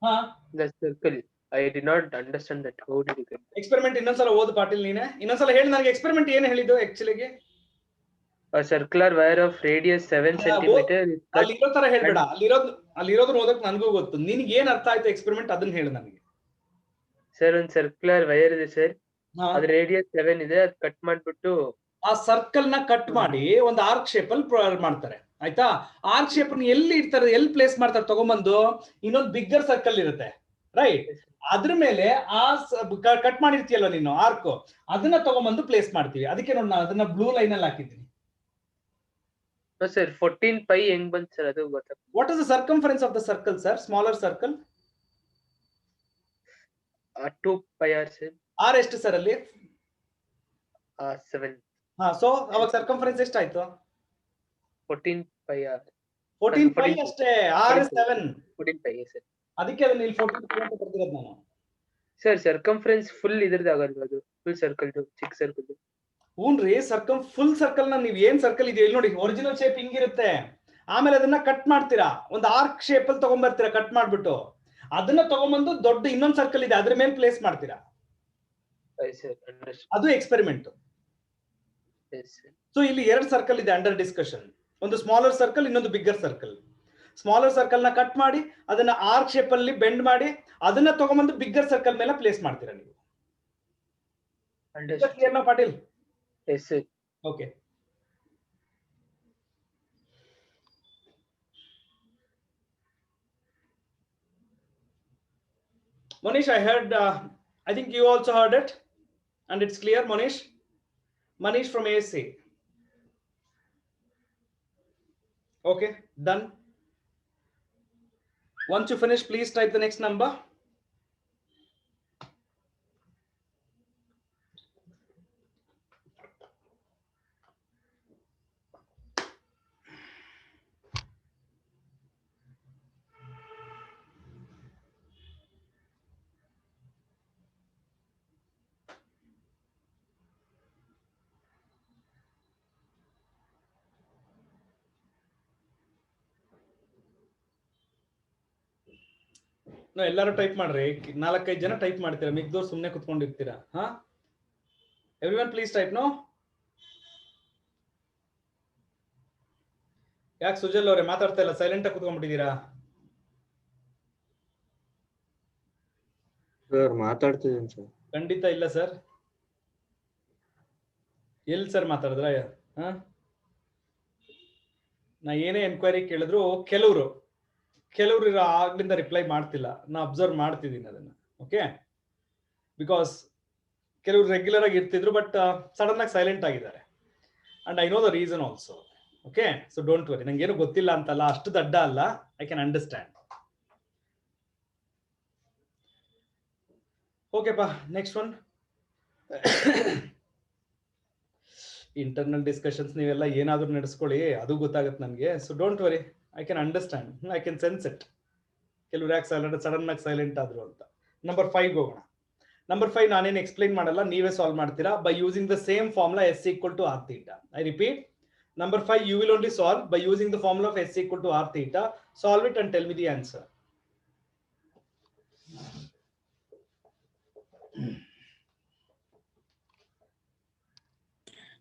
ಹಾ the circle. I did not understand that. How did you get that? Experiment ಇನ್ನೊಂದ್ಸಲ ಓದು ಪಾಟೀಲ್ ನೀನೆ. ಇನ್ನೊಂದ್ಸಲ ಹೇಳಿ ನನಗೆ ಎಕ್ಸ್ಪೆರಿಮೆಂಟ್ ಏನು ಹೇಳಿದ್ದು ಆಕ್ಚುಲಿಗೆ. A circular wire of radius 7 centimeter is cut. ಅಲ್ಲಿರೋ ತರ ಹೇಳ್ಬೇಡ, ಅಲ್ಲಿರೋದು ಓದಕ್ ನನಗೂ ಗೊತ್ತು. ನಿನ್ಗೆ ಏನ್ ಅರ್ಥ ಆಯ್ತು ಎಕ್ಸ್ಪೆರಿಮೆಂಟ್ ಅದನ್ನ ಹೇಳು ನನಗೆ. ಸರ್ ಒಂದು ಸರ್ಕ್ಯುಲರ್ ವೈರ್ ಇದೆ ಸರ್, ಹಾ. ಅದ್ರ ರೇಡಿಯಸ್ 7 ಇದೆ, ಅದ್ ಕಟ್ ಮಾಡ್ಬಿಟ್ಟು ಆ ಸರ್ಕಲ್ ನ ಕಟ್ ಮಾಡಿ ಒಂದು ಆರ್ಕ್ ಶೇಪ್ ಅಲ್ಲಿ ಮಾಡ್ತಾರೆ ಆಯ್ತಾ. ಆರ್ಕ್ ಶೇಪ್ ಎಲ್ಲಿ ಇಡ್ತಾರೆ, ಎಲ್ಲಿ ಪ್ಲೇಸ್ ಮಾಡ್ತಾರೆ ತಗೊಂಬಂದು ಇನ್ನೊಂದು ಬಿಗ್ಗರ್ ಸರ್ಕಲ್ ಇರುತ್ತೆ ರೈಟ್, ಅದ್ರ ಮೇಲೆ ಆ ಕಟ್ ಮಾಡಿರ್ತೀಯಲ್ಲ ನೀನು ಆರ್ಕ್, ಅದನ್ನ ತಗೊಂಬಂದು ಪ್ಲೇಸ್ ಮಾಡ್ತೀವಿ. ಅದಕ್ಕೆ ನೋಡಿ ನಾನು ಅದನ್ನ ಬ್ಲೂ ಲೈನ್ ಅಲ್ಲಿ ಹಾಕಿದ್ದೀನಿ. ಸರ್ 14 ಪೈ ಹೆಂಗ್ ಬಂತು ಸರ್ ಅದು ಗೊತ್ತಾಗ್ತದೆ. What is the circumference of the circle sir? Smaller circle 2 pi r sir. R ಎಷ್ಟು ಸರ್ ಅಲ್ಲಿ? 7. ಹಾ, ಸೊ ಅವಾಗ ಸರ್ಕಂಫರೆನ್ಸ್ ಎಷ್ಟಾಯ್ತು? 14 ಪೈ ಆರ್. 14 ಪೈ ಅಷ್ಟೇ. ಆರ್ 7. 14 pi sir. ಅದಕ್ಕೆ ಅದನ್ನ ಇಲ್ಲಿ 14 ಪೈ ಅಂತ ಬರ್ದಿರೋದು ನಾನು. ಸರ್ ಸರ್ಕಂಫರೆನ್ಸ್ ಫುಲ್ ಇದ್ರದ್ದು ಆಗಲ್ವಾ ಅದು? ಫುಲ್ ಸರ್ಕಲ್ ಚಿಕ್ಕ ಸರ್ಕಲ್. ಹೂನ್ರಿ, ಫುಲ್ ಸರ್ಕಲ್ ನ ನೀವ್ ಏನ್ ಸರ್ಕಲ್ ಇದೆಯೋ ಇಲ್ಲಿ ನೋಡಿ, ಒರಿಜಿನಲ್ ಶೇಪ್ ಹಿಂಗಿರುತ್ತೆ. ಆಮೇಲೆ ಅದನ್ನ ಕಟ್ ಮಾಡ್ತೀರಾ, ಒಂದು ಆರ್ಕ್ ಶೇಪ್ ಅಲ್ಲಿ ತಗೊಂಡ್ಬರ್ತೀರಾ ಕಟ್ ಮಾಡ್ಬಿಟ್ಟು, ಅದನ್ನ ತಗೊಂಡ್ಬಂದು ದೊಡ್ಡ ಇನ್ನೊಂದು ಸರ್ಕಲ್ ಇದೆ ಅದ್ರ ಮೇಲೆ ಪ್ಲೇಸ್ ಮಾಡ್ತೀರಾ. ಅದು ಎಕ್ಸ್ಪೆರಿಮೆಂಟ್. ಸೊ ಇಲ್ಲಿ 2 ಸರ್ಕಲ್ ಇದೆ ಅಂಡರ್ ಡಿಸ್ಕಷನ್, ಒಂದು ಸ್ಮಾಲರ್ ಸರ್ಕಲ್, ಇನ್ನೊಂದು ಬಿಗ್ಗರ್ ಸರ್ಕಲ್. ಸ್ಮಾಲರ್ ಸರ್ಕಲ್ ನ ಕಟ್ ಮಾಡಿ ಅದನ್ನ ಆರ್ಕ್ ಶೇಪ್ ಅಲ್ಲಿ ಬೆಂಡ್ ಮಾಡಿ ಅದನ್ನ ತಗೊಂಡ್ಬಂದು ಬಿಗ್ಗರ್ ಸರ್ಕಲ್ ಮೇಲೆ ಪ್ಲೇಸ್ ಮಾಡ್ತೀರಾ ನೀವು. Patil? Yes sir. Okay. Monish, I heard, I think you also heard it and it's clear, Monish? Manish from ASC. Okay, done. Once you finish, please type the next number. No ಎಲ್ಲರೂ type ಮಾಡ್ರಿ, 4-5 ಜನ type ಮಾಡ್ತೀರಾ, ಮಿಕ್ದವ್ರು ಸುಮ್ಮನೆ ಕುತ್ಕೊಂಡಿರ್ತೀರಾ. ಹಾ, everyone please type. No, ಯಾಕೆ ಸುಜಲ್ ಅವರೇ ಮಾತಾಡ್ತಾ ಇಲ್ಲ, ಸೈಲೆಂಟ್ ಆಗಿ ಕುತ್ಕೊಂಡ್ಬಿಟ್ಟಿದ್ದೀರಾ? ಸರ್ ಮಾತಾಡ್ತಿದ್ದೀನಿ ಸರ್. ಖಂಡಿತ ಇಲ್ಲ ಸರ್. ಎಲ್ಲಿ ಸರ್ ಮಾತಾಡಿದ್ರ? ಹಾ, ನಾ ಏನೇ ಎನ್ಕ್ವೈರಿ ಕೇಳಿದ್ರು ಕೆಲವರು ಆಗ್ಲಿಂದ ರಿಪ್ಲೈ ಮಾಡ್ತಿಲ್ಲ. ನಾ ಅಬ್ಸರ್ವ್ ಮಾಡ್ತಿದ್ದೀನಿ ಅದನ್ನ. ಓಕೆ, ಬಿಕಾಸ್ ಕೆಲವರು ರೆಗ್ಯುಲರ್ ಆಗಿ ಇರ್ತಿದ್ರು, ಬಟ್ ಸಡನ್ ಆಗಿ ಸೈಲೆಂಟ್ ಆಗಿದ್ದಾರೆ. And I know the reason also. Okay, so don't worry, ನಂಗೆ ಏನು ಗೊತ್ತಿಲ್ಲ ಅಂತಲ್ಲ, ಅಷ್ಟು ದಡ್ಡ ಅಲ್ಲ, ಐ ಕ್ಯಾನ್ ಅಂಡರ್ಸ್ಟ್ಯಾಂಡ್. ಓಕೆಪಾ, ನೆಕ್ಸ್ಟ್ ಒನ್. ಇಂಟರ್ನಲ್ ಡಿಸ್ಕಷನ್ಸ್ ನೀವೆಲ್ಲ ಏನಾದ್ರೂ ನಡೆಸ್ಕೊಳ್ಳಿ, ಅದು ಗೊತ್ತಾಗುತ್ತೆ ನನಗೆ. So don't worry, I can understand, I can sense it. ಕೆಲವ್ರು ಯಾಕೆ ಸಡನ್ ಆಗಿ ಸೈಲೆಂಟ್ ಆದ್ರು ಅಂತ. ನಂಬರ್ 5 ಹೋಗೋಣ. ನಂಬರ್ 5 ನಾನೇನು ಎಕ್ಸ್ಪ್ಲೈನ್ ಮಾಡಲ್ಲ, ನೀವೇ ಸಾಲ್ವ್ ಮಾಡ್ತೀರಾ by using the same formula S equal to R theta. I repeat, number 5 you will only solve by using the formula of S equal to R theta. Solve it and tell me the answer.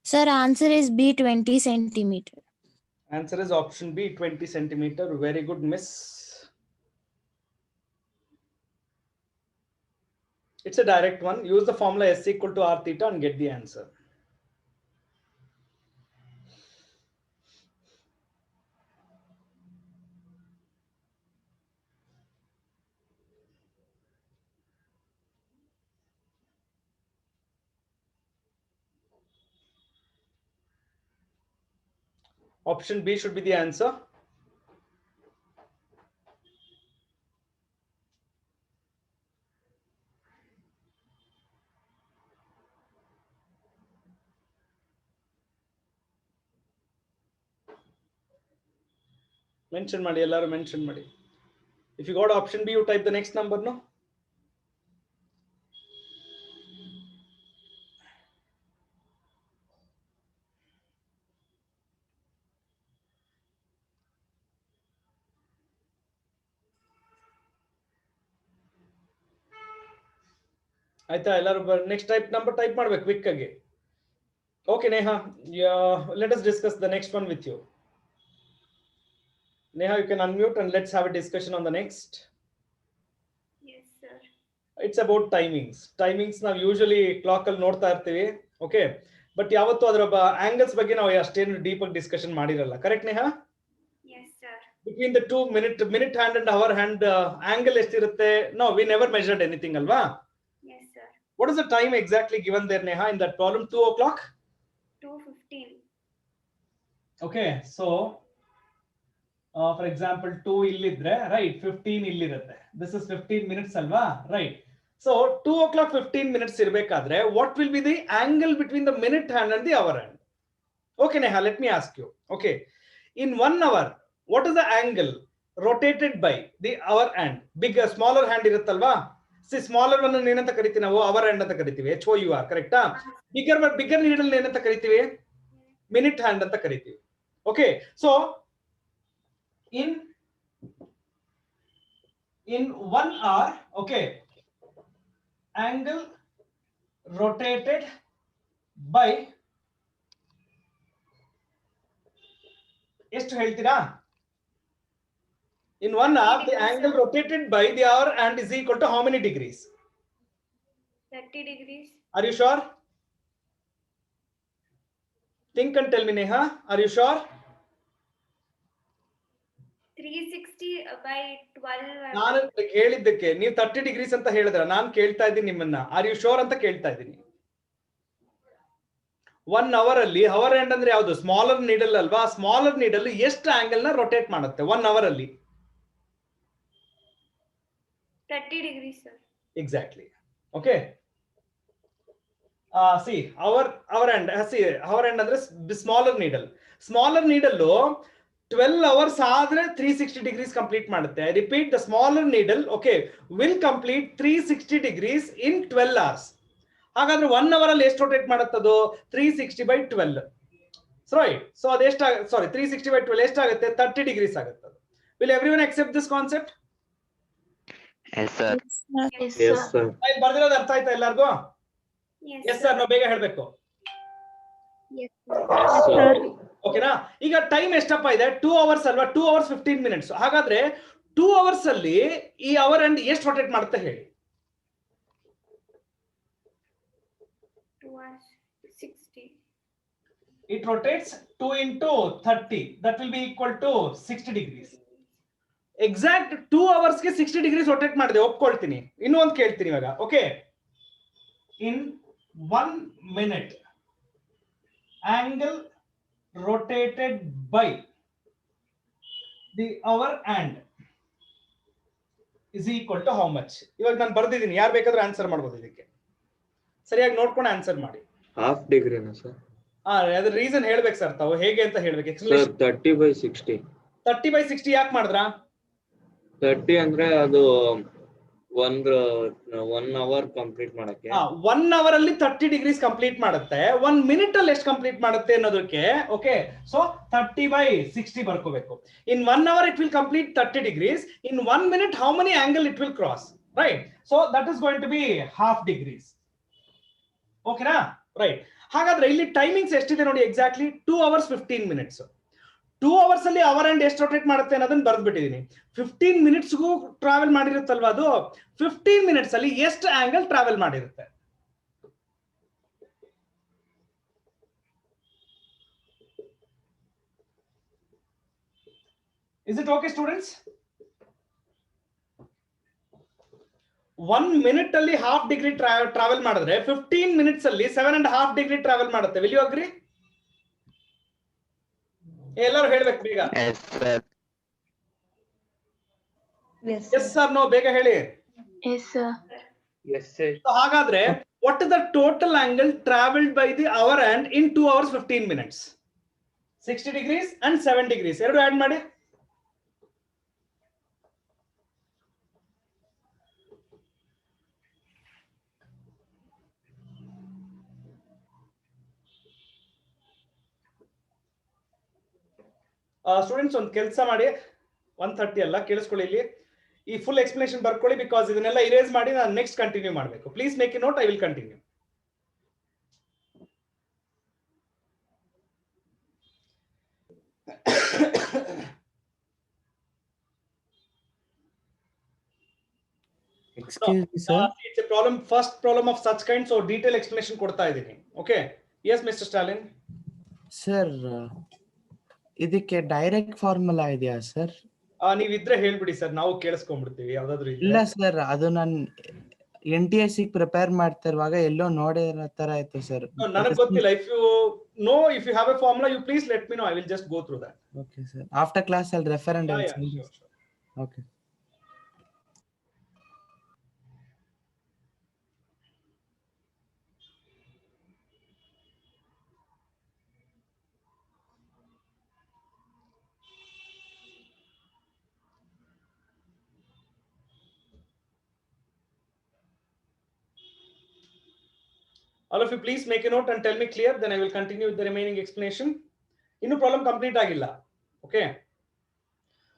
Sir, answer is B, 20 centimeter. Answer is option B, 20 centimeter. Very good, miss. It's a direct one. Use the formula S equal to R theta and get the answer. Option B should be the answer. Mention ಮಾಡಿ, ಎಲ್ಲರೂ mention ಮಾಡಿ. If you got option B, you type the next number, no? ಆಯ್ತಾ ಎಲ್ಲರೂ next number type ಮಾಡ್ಬೇಕು quick ಆಗಿ. Okay Neha, let us discuss the next one with you. Neha, you can unmute and let's have a discussion on the next. Yes, sir. It's about timings ನಾವು usually clock ಅಲ್ಲಿ ನೋಡ್ತಾ ಇರ್ತೀವಿ. Okay, but ಯಾವತ್ತು ಅದರ angles ಬಗ್ಗೆ ನಾವು ಅಷ್ಟೇನು deep ಆಗಿ ಡಿಸ್ಕಷನ್ ಮಾಡಿರಲ್ಲ. Correct Neha? Yes, sir. Between the 2 minute hand and hour hand angle ಎಷ್ಟಿರುತ್ತೆ? No, we never measured anything ಅಲ್ವಾ? Yes, sir. What is the time exactly given there, Neha, in that problem? 2 o'clock? 2:15. Okay, so for example 2 ಇಲ್ಲಿದ್ರೆ right 15 ಇಲ್ಲಿರುತ್ತೆ. This is 15 minutes ಅಲ್ವಾ? Right. So 2 o'clock 15 minutes ಇರಬೇಕಾದ್ರೆ what will be the angle between the minute hand and the hour hand? Okay Neha, let me ask you. Okay, in 1 hour what is the angle rotated by the hour hand? Bigger smaller hand ಇರುತ್ತಲ್ವಾ? See, smaller one ಏನಂತ ಕರಿತೀವಿ ನಾವು? hour hand ಅಂತ ಕರಿತೀವಿ. HOUR, ಕರೆಕ್ಟಾ? bigger needle ಏನಂತ ಕರಿತೀವಿ? minute hand ಅಂತ ಕರಿತೀವಿ. Okay, so in 1 hour, okay, angle rotated by ಎಷ್ಟು ಹೇಳ್ತೀರಾ? In 1 hour, the angle rotated by the hour hand is equal to how many degrees? 30 degrees. Are you sure? Think and tell me, Neha. Are you sure? 360 by 12. ನಾನು ಹೇಳಿದ್ದಕ್ಕೆ ನೀವು 30 degrees ಅಂತ ಹೇಳಿದ್ರ, ನಾನು ಕೇಳ್ತಾ ಇದ್ದೀನಿ ನಿಮ್ಮನ್ನ ಆರ್ ಯು ಶೋರ್ ಅಂತ ಕೇಳ್ತಾ ಇದ್ದೀನಿ. 1 hour ಅಲ್ಲಿ ಅವರ್ ಎಂಡ್ ಅಂದ್ರೆ ಯಾವುದು? ಸ್ಮಾಲರ್ ನೀಡಲ್ ಅಲ್ವಾ? ಸ್ಮಾಲರ್ ನೀಡಲ್ ಎಷ್ಟು ಆಂಗಲ್ ನ ರೊಟೇಟ್ ಮಾಡುತ್ತೆ 1 hour ಅಲ್ಲಿ? 30 degrees, sir. Exactly. Okay. See, our end ಅಂದ್ರೆ smaller needle. Smaller needle 12 hours ಆದ್ರೆ 360 degrees ಕಂಪ್ಲೀಟ್ ಮಾಡುತ್ತೆ. I repeat, the smaller needle, okay, will complete 360 degrees in 12 hours. ಹಾಗಾದ್ರೆ 1 hour ಅಲ್ಲಿ ಎಷ್ಟು ರೊಟೇಟ್ ಮಾಡುತ್ತದು? 360 by 12. Right. So ಅದೆಷ್ಟು? ಸಾರಿ, 360 by 12 ಎಷ್ಟಾಗುತ್ತೆ? 30 degrees ಆಗುತ್ತೆ. Will everyone accept this concept? Yes, sir. Yes, Yes, sir. ಇಲ್ಲಿ ಬರ್ದಿರೋದು ಅರ್ಥ ಆಯ್ತಾ ಎಲ್ಲರಿಗೂ? Yes, ಎಸ್ ಸರ್, ನಾವು ಬೇಗ ಹೇಳ್ಬೇಕು. Yes, Yes, sir. ಓಕೆನಾ? ಈಗ ಟೈಮ್ ಎಷ್ಟಪ್ಪ ಇದೆ? 2 hours ಅಲ್ವಾ? 2 hours 15 minutes. ಹಾಗಾದ್ರೆ 2 hours ಅಲ್ಲಿ ಈ ಅವರ್ ಅಂಡ್ ಎಷ್ಟು ರೊಟೇಟ್ ಮಾಡುತ್ತೆ ಹೇಳಿ? 2 hours 60. It rotates 2 into 30. That will be equal to 60 degrees. Exact 2 hours ಗೆ 60 degrees ರೊಟೇಟ್ ಮಾಡಿದೆ, ಒಪ್ಕೊಳ್ತೀನಿ. ಇನ್ನೂ ಒಂದು ಕೇಳ್ತೀನಿ ಇವಾಗ. Okay, in 1 minute angle rotated by the hour hand is equal to how much? ಇವಾಗ ನಾನು ಬರ್ದಿದ್ದೀನಿ, ಯಾರು ಬೇಕಾದ್ರೂ ಆನ್ಸರ್ ಮಾಡ್ಬೋದು. ಇದಕ್ಕೆ ಸರಿಯಾಗಿ ನೋಡ್ಕೊಂಡು ಆನ್ಸರ್ ಮಾಡಿ. ಹಾಫ್ ಡಿಗ್ರಿನಾ ಸರ್? ಅದ್ರ ರೀಸನ್ ಹೇಳ್ಬೇಕು ಸರ್, ತಾವು ಹೇಗೆ ಅಂತ ಹೇಳ್ಬೇಕು. Sir explanation. 30 by 60. 30 by 60 ಯಾಕೆ ಮಾಡಿದ್ರಾ? 30 ಅಂದ್ರೆ ಅದು 1 hour ಕಂಪ್ಲೀಟ್ ಮಾಡಕ್ಕೆ. 1 hour ಅಲ್ಲಿ 30 degrees ಕಂಪ್ಲೀಟ್ ಮಾಡುತ್ತೆ. 1 minute ಅಲ್ಲಿ ಎಷ್ಟು ಕಂಪ್ಲೀಟ್ ಮಾಡುತ್ತೆ ಅನ್ನೋದಕ್ಕೆ. Okay, so 30 by 60 ಬರ್ಕೋಬೇಕು. In 1 hour it will complete 30 degrees. In 1 minute how many angle it will cross? Right. So that is going to be half degrees. ಓಕೆನಾ? Right. ಹಾಗಾದ್ರೆ ಇಲ್ಲಿ timings ಎಷ್ಟಿದೆ ನೋಡಿ, ಎಕ್ಸಾಕ್ಟ್ಲಿ 2 hours 15 minutes. 2 hours ಅಲ್ಲಿ hour and ಎಷ್ಟು rotate ಮಾಡುತ್ತೆ ಅನ್ನೋದನ್ನ ಬರ್ದ್ಬಿಟ್ಟಿದೀನಿ. 15 minutesಗೂ travel ಮಾಡಿರುತ್ತಲ್ವಾ ಅದು? 15 minutes ಅಲ್ಲಿ ಎಷ್ಟು ಆಂಗಲ್ ಟ್ರಾವೆಲ್ ಮಾಡಿರುತ್ತೆ? Is it okay, students? 1 minute ಅಲ್ಲಿ half degree ಟ್ರಾವೆಲ್ ಮಾಡಿದ್ರೆ 15 minutes ಅಲ್ಲಿ 7.5 degree ಟ್ರಾವೆಲ್ ಮಾಡುತ್ತೆ. Will you agree? ಎಲ್ಲರೂ ಹೇಳ್ಬೇಕು ಬೇಗ. Yes, sir. Yes sir, no, ಬೇಗ ಹೇಳಿ. Yes, sir. Yes, sir. So ಹಾಗಾದ್ರೆ what is the total angle traveled by the hour hand in 2 hours 15 minutes? 60 degrees and 7 degrees. ಎರಡು add ಮಾಡಿ. Students ಒಂದು ಕೆಲಸ ಮಾಡಿ, 130 ಅಲ್ಲ, ಕೇಳಿಸ್ಕೊಳ್ಳಿ ಇಲ್ಲಿ. ಈ ಫುಲ್ ಎಕ್ಸ್ಪ್ಲನೇಷನ್ ಬರ್ಕೊಳ್ಳಿ, ಬಿಕಾಸ್ ಇದನ್ನೆಲ್ಲ ಇರೇಸ್ ಮಾಡಿ ನಾನು ನೆಕ್ಸ್ಟ್ ಕಂಟಿನ್ಯೂ ಮಾಡಬೇಕು. Please make a note, I will continue. Excuse me, sir. It's a problem, first problem of such kind, so detail explanation ಕೊಡ್ತಾ ಇದ್ದೀನಿ. Okay, yes Mr. Stalin. Sir, ಇದಕ್ಕೆ direct formula ಇದೆಯಾ sir? ನೀವಿದ್ರೆ ಹೇಳ್ಬಿಡಿ sir, ನಾವು ಕೇಳಿಸ್ಕೊಂಡ್ಬಿಡ್ತೀವಿ ಯಾವ್ದಾದ್ರು ಇಲ್ಲ sir, ಅದು ನಾನು NTS ಪ್ರಿಪೇರ್ ಮಾಡ್ತಿರುವಾಗ ಎಲ್ಲೋ ನೋಡಿರೋ ತರ ಆಯ್ತು ಸರ್. ನನಗೆ ಗೊತ್ತಿಲ್ಲ. if you have a formula, you please let me know, I will just go through that. Okay sir, after class I'll refer and I'll send. Sure. Okay. All of you please make a note and tell me clear, then I will continue with the remaining explanation. ಇನ್ನು problem complete ಆಗಿಲ್ಲ. Okay,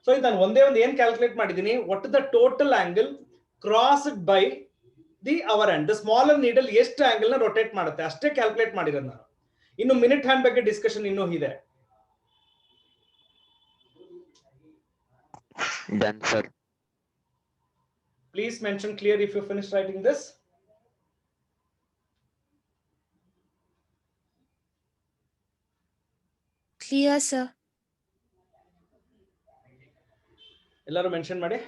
so ಇದು ನಾನು ಒಂದೇ ಒಂದು ಏನ್ calculate ಮಾಡಿದ್ದೀನಿ, what the total angle crossed by the hour hand, the smaller needle ಎಷ್ಟು angle ನ ರೊಟೇಟ್ ಮಾಡುತ್ತೆ ಅಷ್ಟೇ ಕ್ಯಾಲ್ಕುಲೇಟ್ ಮಾಡಿರೋದು ನಾನು. ಇನ್ನು ಮಿನಿಟ್ ಹ್ಯಾಂಡ್ ಬಗ್ಗೆ ಡಿಸ್ಕಷನ್ ಇನ್ನೂ ಇದೆ. Done, sir. Please mention clear if you finish writing this. Clear, sir. ಎಲ್ಲರೂ ಮೆನ್ಷನ್ ಮಾಡಿ.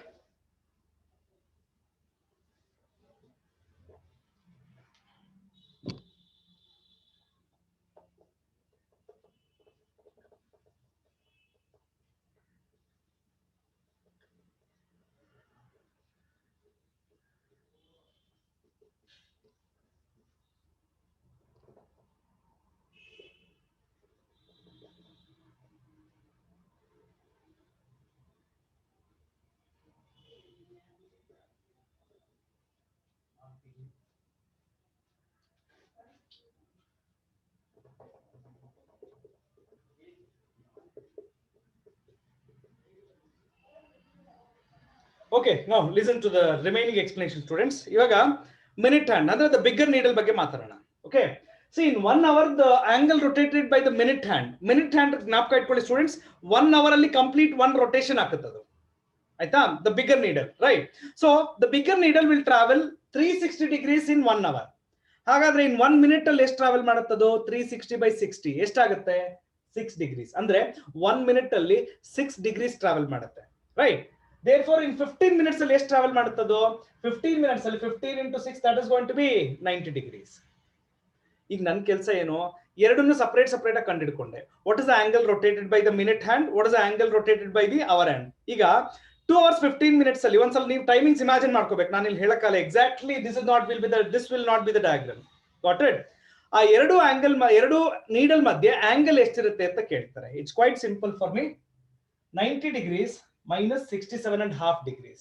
Okay, now listen to the remaining explanation, students. ಇವಾಗ minute hand ಅಂದ್ರೆ the bigger needle ಬಗ್ಗೆ ಮಾತಾಡೋಣ. Okay, see in 1 hour the angle rotated by the minute hand ಜ್ಞಾಪಕ ಇಟ್ಕೊಳ್ಳಿ students. 1 hour ಅಲ್ಲಿ complete 1 rotation ಆಗುತ್ತದೆ ಆಯ್ತಾ, the bigger needle, right? So the bigger needle will travel 360 degrees in 1 hour. ಹಾಗಾದ್ರೆ in 1 minute ಅಲ್ಲಿ ಎಷ್ಟು ಟ್ರಾವೆಲ್ ಮಾಡುತ್ತದೋ 360 by 60 ಎಷ್ಟಾಗುತ್ತೆ 6 degrees. ಅಂದ್ರೆ 1 minute ಅಲ್ಲಿ 6 degrees ಟ್ರಾವೆಲ್ ಮಾಡುತ್ತೆ, right? Therefore in 15 minutes ಅಲ್ಲಿ ಎಷ್ಟು ಟ್ರಾವೆಲ್ ಮಾಡುತ್ತದೋ 15 minutes ಅಲ್ಲಿ 15 into 6 that is going to be 90 degrees. ಈಗ ನನ್ನ ಕೆಲಸ ಏನು, ಎರಡನ್ನು ಸಪರೇಟ್ ಆಗಿ ಕಂಡುಹಿಡ್ಕೊಂಡೆ. What is the angle rotated by the minute hand, what is the angle rotated by the hour hand. ಈಗ 2 hours 15 minutes ಅಲ್ಲಿ ಒಂದ್ಸಲ ನೀವು ಟೈಮಿಂಗ್ಸ್ ಇಮ್ಯಾಜಿನ್ ಮಾಡ್ಕೋಬೇಕು. ನಾನು ಇಲ್ಲಿ ಹೇಳಕ್ಕಾಗಲ್ಲ exactly this will not be the diagram. Got it? ಆ ಎರಡು ನೀಡಲ್ ಮಧ್ಯೆ ಆಂಗಲ್ ಎಷ್ಟಿರುತ್ತೆ ಅಂತ ಕೇಳ್ತಾರೆ. It's quite simple for me. 90 degrees minus 67.5 degrees.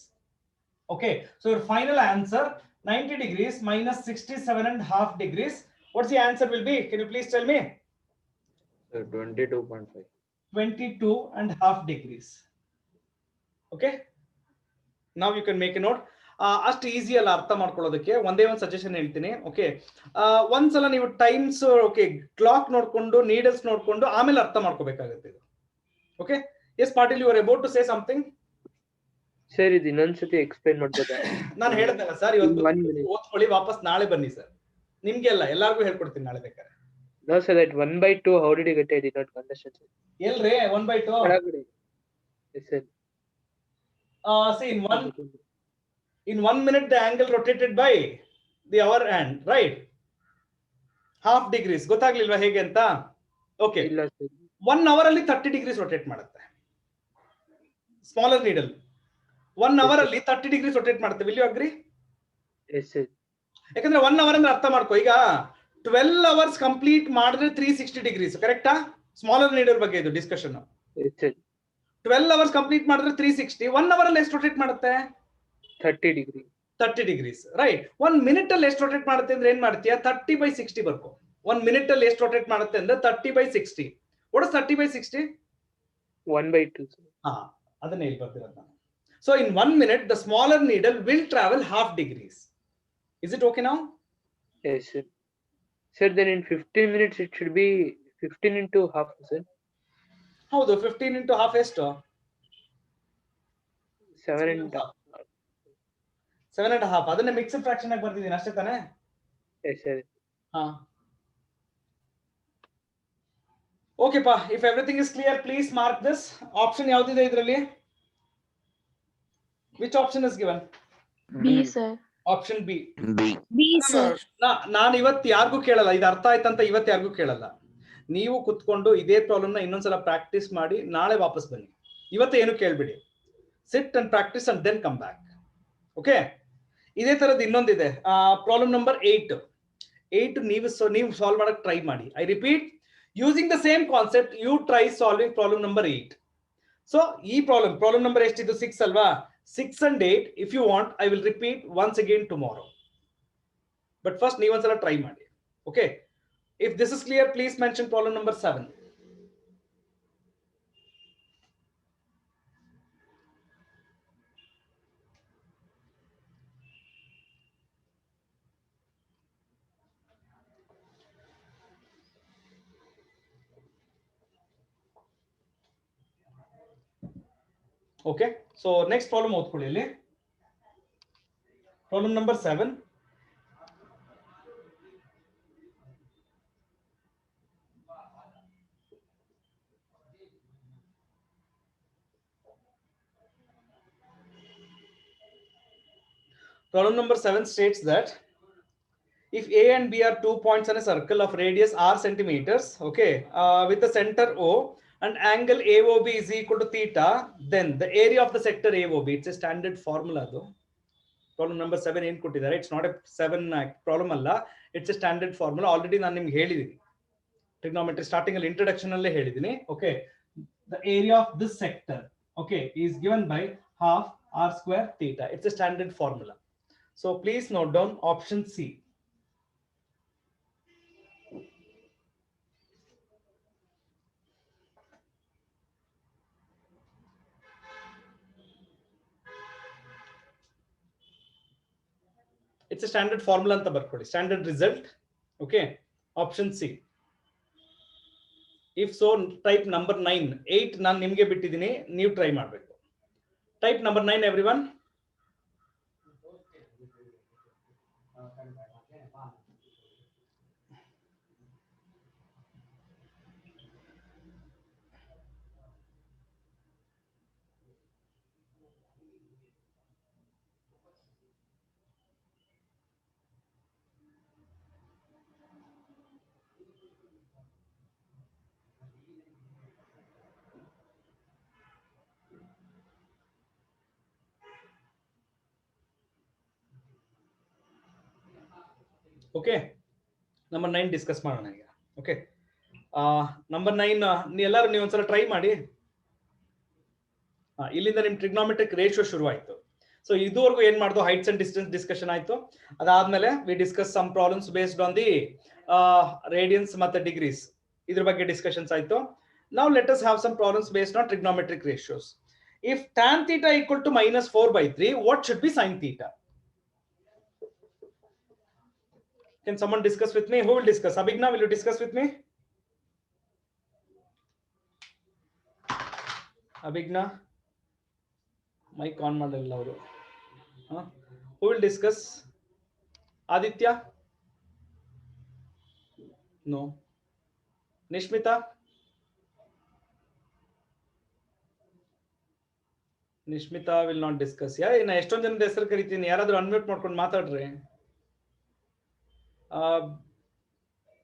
Okay, so your final answer 90 degrees minus 67.5 degrees. What's the answer will be? Can you please tell me? 22.5. 22.5 degrees. Okay, now you can make a note. ಅಷ್ಟು easy ಅಲ್ಲ ಅರ್ಥ ಮಾಡ್ಕೊಳ್ಳೋದಕ್ಕೆ. ಒಂದೇ ಒಂದು suggestion ಹೇಳ್ತೀನಿ. Okay, ಒಂದ್ಸಲ ನೀವು times okay clock ನೋಡ್ಕೊಂಡು ನೀಡಲ್ಸ್ ನೋಡ್ಕೊಂಡು ಆಮೇಲೆ ಅರ್ಥ ಮಾಡ್ಕೋಬೇಕಾಗುತ್ತೆ ಇದು. Okay, yes Patil, you are about to say something. Sir ಇದು ಇನ್ನೊಂದ್ಸತಿ ಎಕ್ಸ್ಪ್ಲೈನ್ ಮಾಡ್ಬೋದಾ? ನಾನು ಹೇಳ್ದಲ್ಲ ಸರ್, ಇವತ್ತು ಓದ್ಕೊಳ್ಳಿ, ವಾಪಸ್ ನಾಳೆ ಬನ್ನಿ ಸರ್. ನಿಮ್ಗೆ ಅಲ್ಲ ಎಲ್ಲಾರ್ಗು ಹೇಳ್ಕೊಡ್ತೀನಿ ನಾಳೆ ಬೇಕಾದ್ರೆ. No sir, that 1/2 how did you get it? I did not understand. ಎಲ್ರಿ 1/2? Yes sir. See in 1 minute the angle rotated by the hour hand, right? half degrees. ಗೊತ್ತಾಗ್ಲಿಲ್ವಾ ಹೇಗೆ ಅಂತ? ಓಕೆ, 1 hour ಅಲ್ಲಿ 30 degrees rotate ಮಾಡುತ್ತೆ smaller needle. 1 hour ಅಲ್ಲಿ 30 degrees rotate ಮಾಡುತ್ತೆ. Will you agree? Yes sir. ಯಾಕಂದ್ರೆ 1 hour ಅಂದ್ರೆ ಅರ್ಥ ಮಾಡ್ಕೋ. ಈಗ 12 hours ಕಂಪ್ಲೀಟ್ ಮಾಡಿದ್ರೆ 360 degrees, ಕರೆಕ್ಟಾ? ಸ್ಮಾಲರ್ ನೀಡಲ್ ಬಗ್ಗೆ ಇದು ಡಿಸ್ಕಷನ್. 12 hours ಕಂಪ್ಲೀಟ್ ಮಾಡಿದ್ರೆ 360. 1 hour ಅಲ್ಲಿ ಎಷ್ಟು ರೊಟೇಟ್ ಮಾಡುತ್ತೆ? 30 degree. 30 degrees, right. 1 minute ಅಲ್ಲಿ ಎಷ್ಟು ರೊಟೇಟ್ ಮಾಡುತ್ತೆ ಅಂದ್ರೆ ಏನ್ ಮಾಡ್ತೀಯಾ? 30 by 60 ಬರ್ಕೋ. 1 minute ಅಲ್ಲಿ ಎಷ್ಟು ರೊಟೇಟ್ ಮಾಡುತ್ತೆ ಅಂದ್ರೆ 30 by 60. What is 30 by 60? 1/2. ಅದನ್ನೇ ಇಲ್ಲಿ ಬರ್ತಿರೋದು ನಾನು. So in 1 minute, the smaller needle will travel half degrees. Is it okay now? Yes, sir. Sir, then in 15 minutes it should be 15 into half, sir. ಹೌದು 15 into half ಎಷ್ಟು 7.5 ಅದನ್ನ mixed fraction ಆಗಿ ಬರ್ತಿದ್ದೀನಿ ಅಷ್ಟೇ ತಾನೇ Yes, sir. ಹಾ okay ಪಾ if everything is clear please mark this option ಯಾವ್ದಿದೆ ಇದರಲ್ಲಿ which option is given B, sir. Option B B, sir. ನಾನು ಇವತ್ತು ಯಾರಿಗೂ ಕೇಳಲ್ಲ ಇದು ಅರ್ಥ ಆಯ್ತಂತ ಇವತ್ತು ಯಾರಿಗೂ ಕೇಳಲ್ಲ ನೀವು ಕುತ್ಕೊಂಡು ಇದೇ ಪ್ರಾಬ್ಲಮ್ನ ಇನ್ನೊಂದ್ಸಲ ಪ್ರಾಕ್ಟೀಸ್ ಮಾಡಿ ನಾಳೆ ವಾಪಸ್ ಬನ್ನಿ ಇವತ್ತು ಏನು ಕೇಳ್ಬಿಡಿ sit and practice and then come back okay ಇದೇ ತರದ್ದು ಇನ್ನೊಂದಿದೆ ಪ್ರಾಬ್ಲಮ್ ನಂಬರ್ 8 ನೀವು ಸಾಲ್ವ್ ಮಾಡಕ್ ಟ್ರೈ ಮಾಡಿ I repeat using the same concept you try solving problem number 8 so ಈ ಪ್ರಾಬ್ಲಮ್ ನಂಬರ್ ಎಷ್ಟಿದ್ದು 6 ಅಲ್ವಾ 6 and 8 if you want I will repeat once again tomorrow but first ನೀವು ಒಂದ್ಸಲ ಟ್ರೈ ಮಾಡಿ okay if this is clear please mention problem number 7 okay so next problem ಓದ್ಕೊಳ್ಳಿ ಇಲ್ಲಿ problem number 7 problem number 7 states that if A and B are 2 points on a circle of radius r centimeters okay with the center O and angle AOB is equal to theta, then the area of the sector AOB, it's a standard formula though. Problem number 7 ಏನು ಕೊಟ್ಟಿದ್ದಾರೆ it's not a 7 problem ಅಲ್ಲ it's a standard formula already ನಾನು ನಿಮಗೆ ಹೇಳಿದ್ದೀನಿ trigonometry starting ಅಲ್ಲಿ introduction ಅಲ್ಲೇ ಹೇಳಿದ್ದೀನಿ okay the area of this sector okay is given by half r square theta it's a standard formula so please note down option C. It's a standard formula ಅಂತ ಬರ್ಕೊಳ್ಳಿ standard result okay option C if so type number 9 8 ನಾನು ನಿಮಗೆ ಬಿಟ್ಟಿದ್ದೀನಿ ನೀವು try ಮಾಡಬೇಕು type number 9 everyone okay number 9 discuss ಮಾಡೋಣ ಈಗ okay number 9 ಎಲ್ಲರೂ ನೀವು ಒಂದ್ಸಲ ಟ್ರೈ ಮಾಡಿ ಇಲ್ಲಿಂದ ನಿಮ್ ಟ್ರಿಗ್ನೋಮೆಟ್ರಿಕ್ ರೇಷಿಯೋ ಶುರು ಆಯ್ತು ಸೊ ಇದುವರೆಗೂ ಏನ್ ಮಾಡ್ದು ಹೈಟ್ಸ್ ಅಂಡ್ ಡಿಸ್ಟೆನ್ಸ್ ಡಿಸ್ಕಷನ್ ಆಯ್ತು ಅದಾದ್ಮೇಲೆ we discuss some problems based on the radians ಮತ್ತೆ ಡಿಗ್ರೀಸ್ ಇದ್ರ ಬಗ್ಗೆ ಡಿಸ್ಕಷನ್ಸ್ ಆಯ್ತು now let us have some problems based on trigonometric ratios if tan theta equal to minus 4/3 what should be sin theta. Can someone discuss with me? Who will discuss? Abhigna, will you discuss with me? Abhigna, mic on madalla avaru. Who will discuss? Aditya? No. Nishmita? Nishmita will not discuss. Yeah, ಇನ್ನ ಎಷ್ಟೊಂದು ಜನದ ಹೆಸರು ಕರಿತೀನಿ ಯಾರಾದ್ರೂ unmute ಮಾಡ್ಕೊಂಡು ಮಾತಾಡ್ರಿ.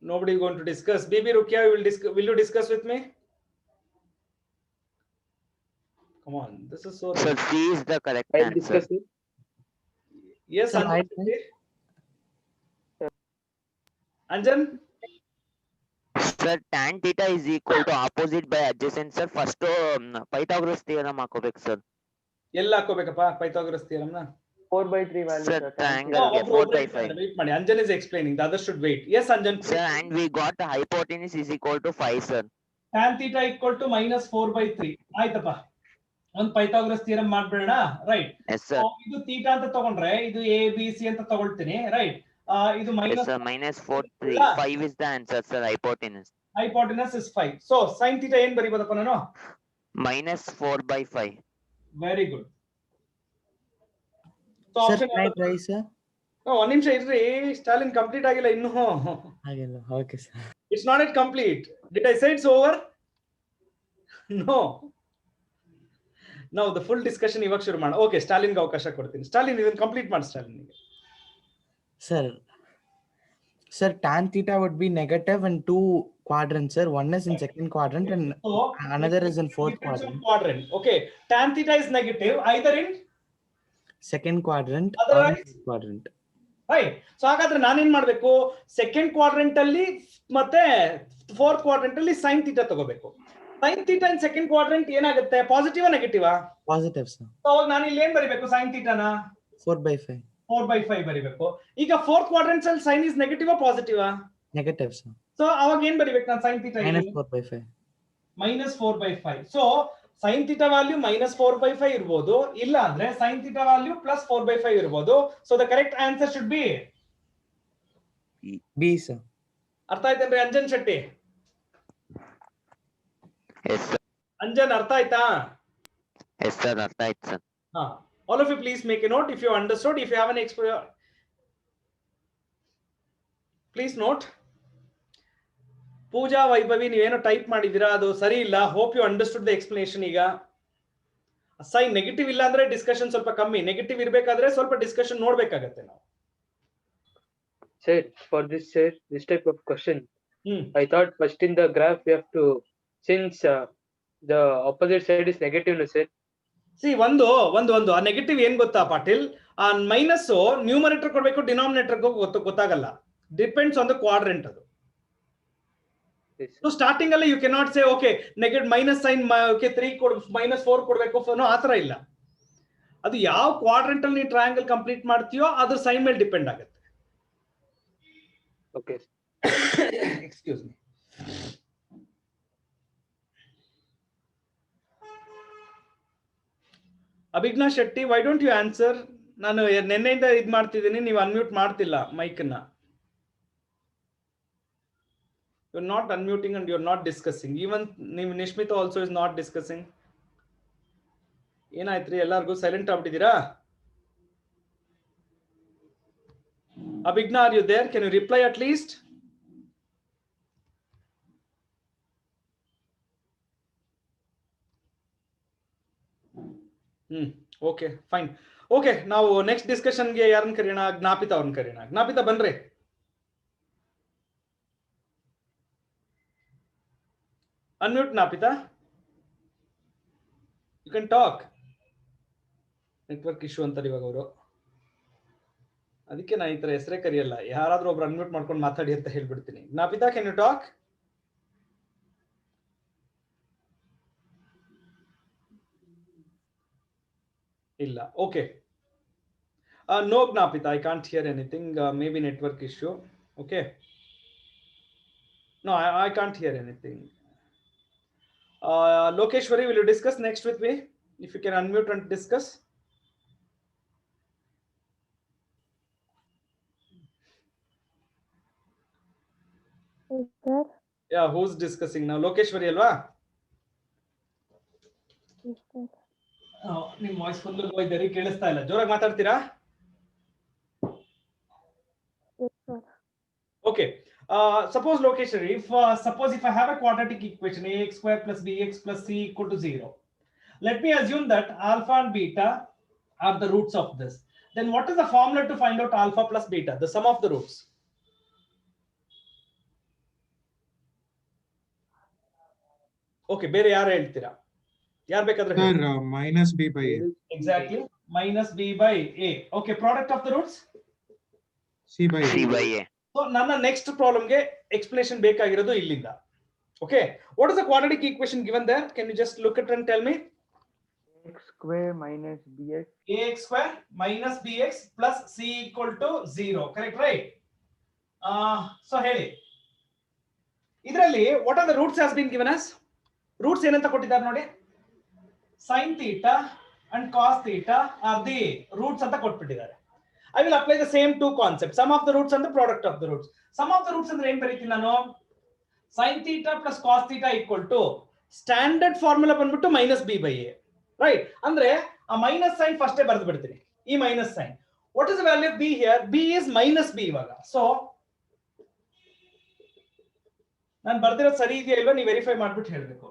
Nobody is going to discuss. Bibi Rukia, will you discuss with me? Come on, this is so. Sir, C is the correct answer. Yes, Sir, Anjan. Sir, tan theta is equal to opposite by adjacent. Sir, first Pythagoras theorem ಹಾಕೋಬೇಕು sir. ಎಲ್ಲ ಹಾಕೋಬೇಕಪ್ಪ Pythagoras theorem ನ 4/3 value. Sir, triangle 4/5. Wait ಮಾಡಿ Anjan is explaining, the other should wait. Yes Anjan. Sir, and we got the hypotenuse is equal to 5 sir. Tan theta equal to minus 4/3 ಆಯ್ತಪ್ಪ ಒಂದು Pythagoras theorem ಮಾಡ್ಬಿಡೋಣ, right? Yes sir. ಇದು theta ಅಂತ ತಗೊಂಡ್ರೆ ಇದು A B C ಅಂತ ತಗೊಳ್ತೀನಿ, right? ಇದು Yes sir, -4 5 is the answer sir. Hypotenuse is 5. So sin theta ಏನ್ ಬರಿಬೋದಪ್ಪ ನಾನು? -4/5. Very good. So Sir, option can I try, sir? ಒಂದ್ ನಿಮಿಷ ಇರ್ರಿ, ಸ್ಟಾಲಿನ್ ಕಂಪ್ಲೀಟ್ ಆಗಿಲ್ಲ ಇನ್ನು. ಹಾಗೆಲ್ಲ. Okay, sir. It's not yet complete. Did I say it's over? No. Now the full discussion ಇವಾಗ ಶುರು ಮಾಡೋಣ. ಓಕೆ, ಸ್ಟಾಲಿನ್ಗೆ ಅವಕಾಶ ಕೊಡ್ತೀನಿ. ಸ್ಟಾಲಿನ್ ಇದನ್ನ ಕಂಪ್ಲೀಟ್ ಮಾಡಿ ಸ್ಟಾಲಿನ್ಗೆ. Sir, tan theta would be negative in 2 quadrants, sir. One is in second quadrant and So another is in fourth depends on quadrant. quadrant. Okay, tan theta is negative either in Second quadrant or Otherwise? fourth quadrant. Right. So ಹಾಗಾದ್ರೆ ನಾನೇನ್ ಮಾಡ್ಬೇಕು? Second quadrant ಅಲ್ಲಿ ಮತ್ತೆ fourth quadrant ಅಲ್ಲಿ sine theta ತಗೋಬೇಕು. Sine theta in second quadrant ಏನಾಗುತ್ತೆ? Positive ನೆಗೆಟಿವಾ? Positive, sir. So ಅವಾಗ ನಾನು ಇಲ್ಲಿ ಏನ್ ಬರಿಬೇಕು? ಸೈನ್ ಥೀಟಾನ 4/5. 4/5 ಬರಿಬೇಕು. ಈಗ ಫೋರ್ತ್ ಕ್ವಾಡ್ರೆಂಟ್ಸ್ ಅಲ್ಲಿ ಸೈನ್ ಇಸ್ ನೆಗೆಟಿವಾ ಪಾಸಿಟಿವಾ? Negative, sir. ಸೊ ಅವಾಗ ಏನ್ ಬರಿಬೇಕು ನಾನು sine theta? -4/5. -4/5. So sine theta value -4/5 ಇರಬಹುದು, ಇಲ್ಲ ಅಂದ್ರೆ ಸೈನ್ ಥೀಟಾ ವ್ಯಾಲ್ಯೂ +4/5 ಇರಬಹುದು. So the correct answer should be B, sir. ಅರ್ಥ ಆಯ್ತೇನ್ರಿ ಅಂಜನ್ ಶೆಟ್ಟಿ? Yes sir. ಅಂಜನ್ ಅರ್ಥ ಆಯ್ತಾ? Yes sir, ಅರ್ಥ ಆಯ್ತು sir. ಹಾ, all of you please make a note if you understood. If you have any please note. ಪೂಜಾ ವೈಭವಿ ನೀವೇನೋ type ಮಾಡಿದೀರಾ, ಅದು ಸರಿ ಇಲ್ಲ. Hope you understood the explanation. ಈಗ ಸೈನ್ ನೆಗೆಟಿವ್ ಇಲ್ಲ ಅಂದ್ರೆ ಡಿಸ್ಕಷನ್ ಸ್ವಲ್ಪ ಕಮ್ಮಿ, ನೆಗೆಟಿವ್ ಇರಬೇಕಾದ್ರೆ ಸ್ವಲ್ಪ ಡಿಸ್ಕಷನ್ ನೋಡ್ಬೇಕಾಗತ್ತೆ ನಾವು. Sir, for this type of question, I thought first in the graph we have to, since the opposite side is negative, no sir. See ಒಂದು ಆ ನೆಗೆಟಿವ್ ಏನ್ ಗೊತ್ತಾ ಪಾಟೀಲ್? ಆ ಮೈನಸ್ ನ್ಯೂಮರೇಟರ್ ಕೊಡ್ಬೇಕು, ಡಿನಾಮಿನೇಟರ್ ಗೊತ್ತಾಗಲ್ಲ. ಡಿಪೆಂಡ್ಸ್ ಆನ್ ದ ಕ್ವಾಡ್ರೆಂಟ್ ಅದು. So starting ಅಲ್ಲಿ you can not say okay negative minus sign -3 -4 ಕೊಡ್ಬೇಕು, ಆತರ ಇಲ್ಲ. ಅದು ಯಾವ ಕ್ವಾಡ್ರೆಂಟ್ ಅಲ್ಲಿ ನೀವು ಟ್ರಯಾಂಗಲ್ ಕಂಪ್ಲೀಟ್ ಮಾಡ್ತೀಯೋ ಅದ್ರ ಸೈನ್ ಮೇಲೆ ಡಿಪೆಂಡ್ ಆಗುತ್ತೆ. Okay. Excuse me. Abhijna Shetty, why don't you answer? ನಾನು ನಿನ್ನೆಯಿಂದ ಇದ್ ಮಾಡ್ತಿದ್ದೀನಿ, ನೀವು ಅನ್ಮ್ಯೂಟ್ ಮಾಡ್ತಿಲ್ಲ ಮೈಕ್ ನ. You're not unmuting and you're not discussing. Even Nishmita also is not discussing. ಏನಾಯ್ತ್ರಿ ಎಲ್ಲಾರ್ಗೂ silent ಆಗ್ಬಿಟ್ಟಿದ್ದೀರಾ? Abhigna, are you there? Can you reply at least? Okay, fine. Okay, now next discussion ಗೆ ಯಾರನ್ನ ಕರೆಯೋಣ? ಜ್ಞಾಪಿತ ಅವ್ರನ್ನ ಕರೆಯೋಣ. ಜ್ಞಾಪಿತ ಬನ್ರಿ. Unmute Napita. You can talk. Network issue ಅಂತಾರೆ ಇವಾಗ ಅವರು. ಅದಕ್ಕೆ ನಾನು ಈ ತರ ಹೆಸರೇ ಕರೆಯಲ್ಲ, ಯಾರಾದ್ರೂ ಒಬ್ರು ಅನ್ಮ್ಯೂಟ್ ಮಾಡ್ಕೊಂಡು ಮಾತಾಡಿ ಅಂತ ಹೇಳ್ಬಿಡ್ತೀನಿ. Napitha, can you talk? ಇಲ್ಲ. Okay, no Gnapitha, I can't hear anything. Maybe network issue. Okay, no I can't hear anything. Lokeshwari, will you discuss next with me? If you can unmute and discuss. Sir. Yeah, who's discussing now? Lokeshwari alva? Yes, sir. ನಿಮ್ಮ voice full ಹೋಯ್ತು, ಕೇಳಿಸ್ತಾ ಇಲ್ಲ. ಜೋರಾಗಿ ಮಾತಾಡ್ತೀರಾ? Yes, sir. Okay. Suppose Lokeshwari, suppose if I have a quadratic equation ax square plus bx plus c equal to 0, let me assume that alpha and beta are the roots of this. Then what is the formula to find out alpha plus beta, the sum of the roots? Okay, ಬೇರೆ ಯಾರು ಹೇಳ್ತೀರಾ? ಯಾರು ಬೇಕಾದ್ರೆ Sir, minus b by a. Exactly, minus b by a. Okay, product of the roots? C by a. So ನನ್ನ next problem ಗೆ explanation ಬೇಕಾಗಿರೋದು ಇಲ್ಲಿಂದ. Okay, what is the quadratic equation given there? Can you just look at and tell me? X square minus bx. Ax square minus bx plus c equal to 0. Correct, right? So ಹೇಳಿ, ಇದರಲ್ಲಿ what are the roots has been given us? Roots ಏನಂತ ಕೊಟ್ಟಿದ್ದಾರೆ ನೋಡಿ. sin theta and cos theta are the roots ಅಂತ ಕೊಟ್ಬಿಟ್ಟಿದ್ದಾರೆ. I will apply the same two concepts, sum of the roots and the product of the roots. Sum of the roots ಅಂದ್ರೆ ಏನ್ ಬರೀತೀನಿ ನಾನು? sin theta plus cos theta equal to standard formula ಬಂದ್ಬಿಟ್ಟು minus b by a, right? ಅಂದ್ರೆ ಆ minus sign first ಬರೆದು ಬಿಡ್ತೀನಿ, ಈ minus sign. What is the value of b here? b is minus b ಇವಾಗ. So ನಾನು ಬರ್ದಿರೋದು ಸರಿ ಇದೆಯಾ ಇಲ್ವಾ ನೀವು ವೆರಿಫೈ ಮಾಡ್ಬಿಟ್ಟು ಹೇಳ್ಬೇಕು.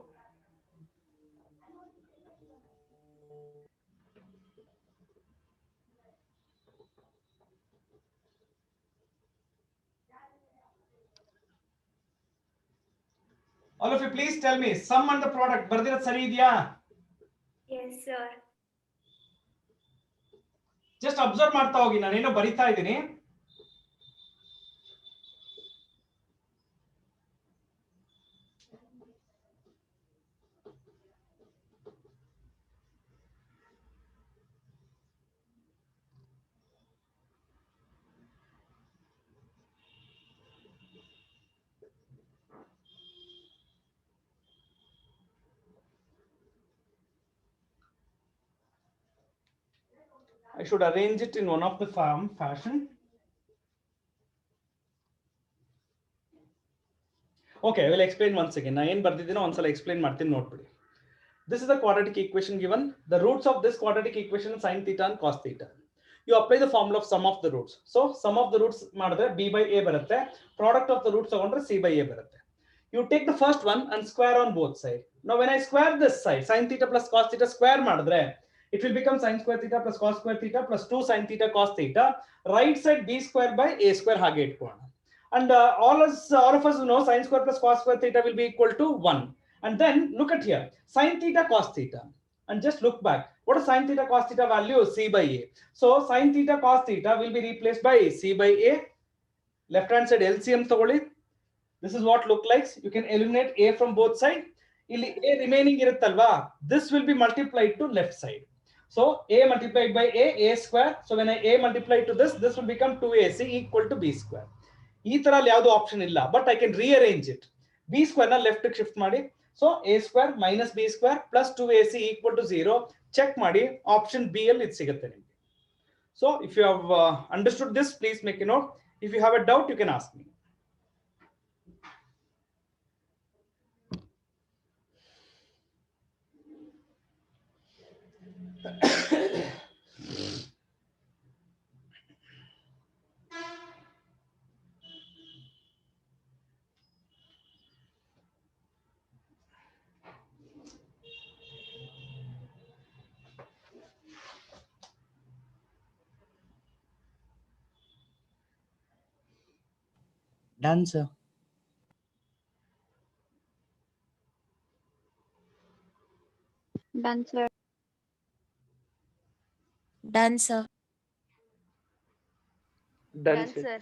All of you please tell me sum and the product ಬರ್ದಿರೋದು ಸರಿ ಇದೆಯಾ? Yes, sir. ಜಸ್ಟ್ ಅಬ್ಸರ್ವ್ ಮಾಡ್ತಾ ಹೋಗಿ, ನಾನೇನೋ ಬರಿತಾ ಇದ್ದೀನಿ. I should arrange it in one of the fashion. Okay, I will explain once again. I am ಬರ್ದಿದ್ದೀನೋ ಒಂದ್ಸಲ explain ಮಾಡ್ತೀನಿ ನೋಡ್ಬಿಡಿ. This is the quadratic equation given. The roots of this quadratic equation is sin theta and cos theta. You apply the formula of sum of the roots. So sum of the roots ಮಾಡಿದ್ರೆ b by a ಬರುತ್ತೆ. Product of the roots ತಗೊಂಡ್ರೆ c by a ಬರುತ್ತೆ. You take the first one and square on both sides. Now when I square this side, sin theta plus cos theta square ಮಾಡಿದ್ರೆ it will become sin square theta plus cos square theta plus 2 sin theta cos theta. Right side b square by a square ಹಾಗೆ ಇಟ್ಕೊಳ್ಳೋಣ. And all of us know sin square plus cos square theta will be equal to 1. And then look at here, sin theta cos theta. And just look back. What is sin theta cos theta value? C by a. So sin theta cos theta will be replaced by c by a. Left hand side LCM ತಗೊಳ್ಳಿ. This is what look like. You can eliminate a from both sides. ಇಲ್ಲಿ a remaining ಇರುತ್ತಲ್ವಾ, this will be multiplied to left side. So a multiplied by a square. So when I a multiplied to this will become 2ac equal to b square. ಈ ತರ ಯಾವುದು option ಇಲ್ಲ, but I can rearrange it. b square ನ left shift ಮಾಡಿ. So a square minus b square plus 2ac equal to 0 check ಮಾಡಿ, option B ಅಲ್ಲಿ ಇದು ಸಿಗುತ್ತೆ ನಿಮಗೆ. So if you have understood this, please make a note. If you have a doubt you can ask me. Done, sir. Done, sir. Done, sir. Done, Done, sir. sir.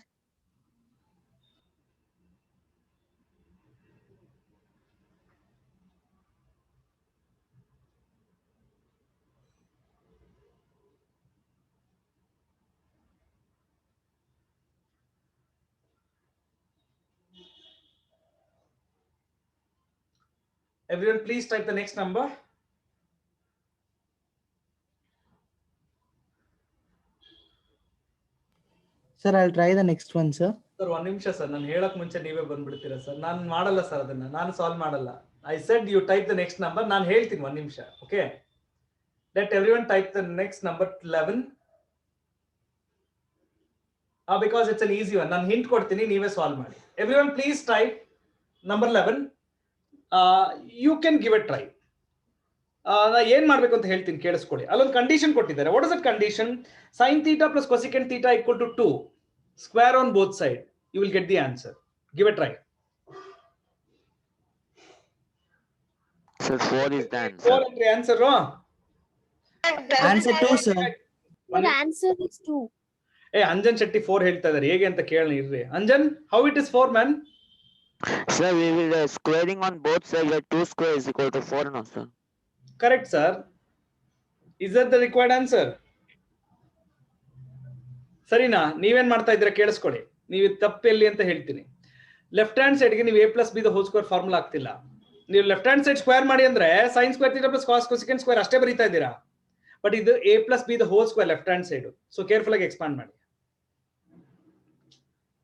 Everyone please type the next number. Sir, I'll try the next one, sir. Sir ಒಂದ್ ನಿಮಿಷ sir, ನಾನು ಹೇಳಕ್ ಮುಂಚೆ ನೀವೇ ಬಂದ್ಬಿಡ್ತೀರಾ sir? ನಾನು ಮಾಡಲ್ಲ sir, ಅದನ್ನ ನಾನು ಸಾಲ್ವ್ ಮಾಡಲ್ಲ. I said you type the next number. ನಾನು ಹೇಳ್ತೀನಿ ಒಂದ್ ನಿಮಿಷ. Okay, let everyone type the next number 11. Because it's an easy one. ನಾನು ಹಿಂಟ್ ಕೊಡ್ತೀನಿ, ನೀವೇ ಸಾಲ್ವ್ ಮಾಡಿ. Everyone please type number 11. You can give a try. ನಾ ಏನ್ ಮಾಡ್ಬೇಕು ಅಂತ ಹೇಳ್ತೀನಿ, ಕೇಳಿಸ್ಕೊಳ್ಳಿ. ಅಲ್ಲೊಂದು ಕಂಡೀಷನ್ ಕೊಟ್ಟಿದ್ದಾರೆ. What is that condition? sin theta plus cosecant theta equal to 2. Square on both sides. You will get the answer. Give a try. So 4 is the answer. 4 entry answer, no? Answer 2, sir. The answer is 2. Hey, Anjan Shetty 4 ಹೇಳ್ತಾ ಇದ್ದಾರೆ. ಹೇಗೆ ಅಂತ ಕೇಳೋಣ ಇರ್ರಿ. Anjan, how it is 4, man? Sir, we will squaring on both sides. 2 square is equal to 4, no, sir? Correct, sir. Is that the required answer? ಸರಿನಾ? ನೀವೇನ್ ಮಾಡ್ತಾ ಇದ್ದೀರಾ ಕೇಳಿಸ್ಕೊಳ್ಳಿ. ನೀವು ತಪ್ಪೆಲ್ಲಿ ಅಂತ ಹೇಳ್ತೀನಿ. ಲೆಫ್ಟ್ ಹ್ಯಾಂಡ್ ಸೈಡ್ಗೆ ನೀವು a plus b the whole square formula ಆಗ್ತಿಲ್ಲ. ನೀವು ಲೆಫ್ಟ್ ಹ್ಯಾಂಡ್ ಸೈಡ್ ಸ್ಕ್ವೇರ್ ಮಾಡಿ ಅಂದ್ರೆ sin square theta plus cos cosecant square ಅಷ್ಟೇ ಬರೀತಾ ಇದ್ದೀರಾ. ಬಟ್ ಇದು a plus b the whole square left hand side. So careful ಆಗಿ ಎಕ್ಸ್ಪಾಂಡ್ ಮಾಡಿ.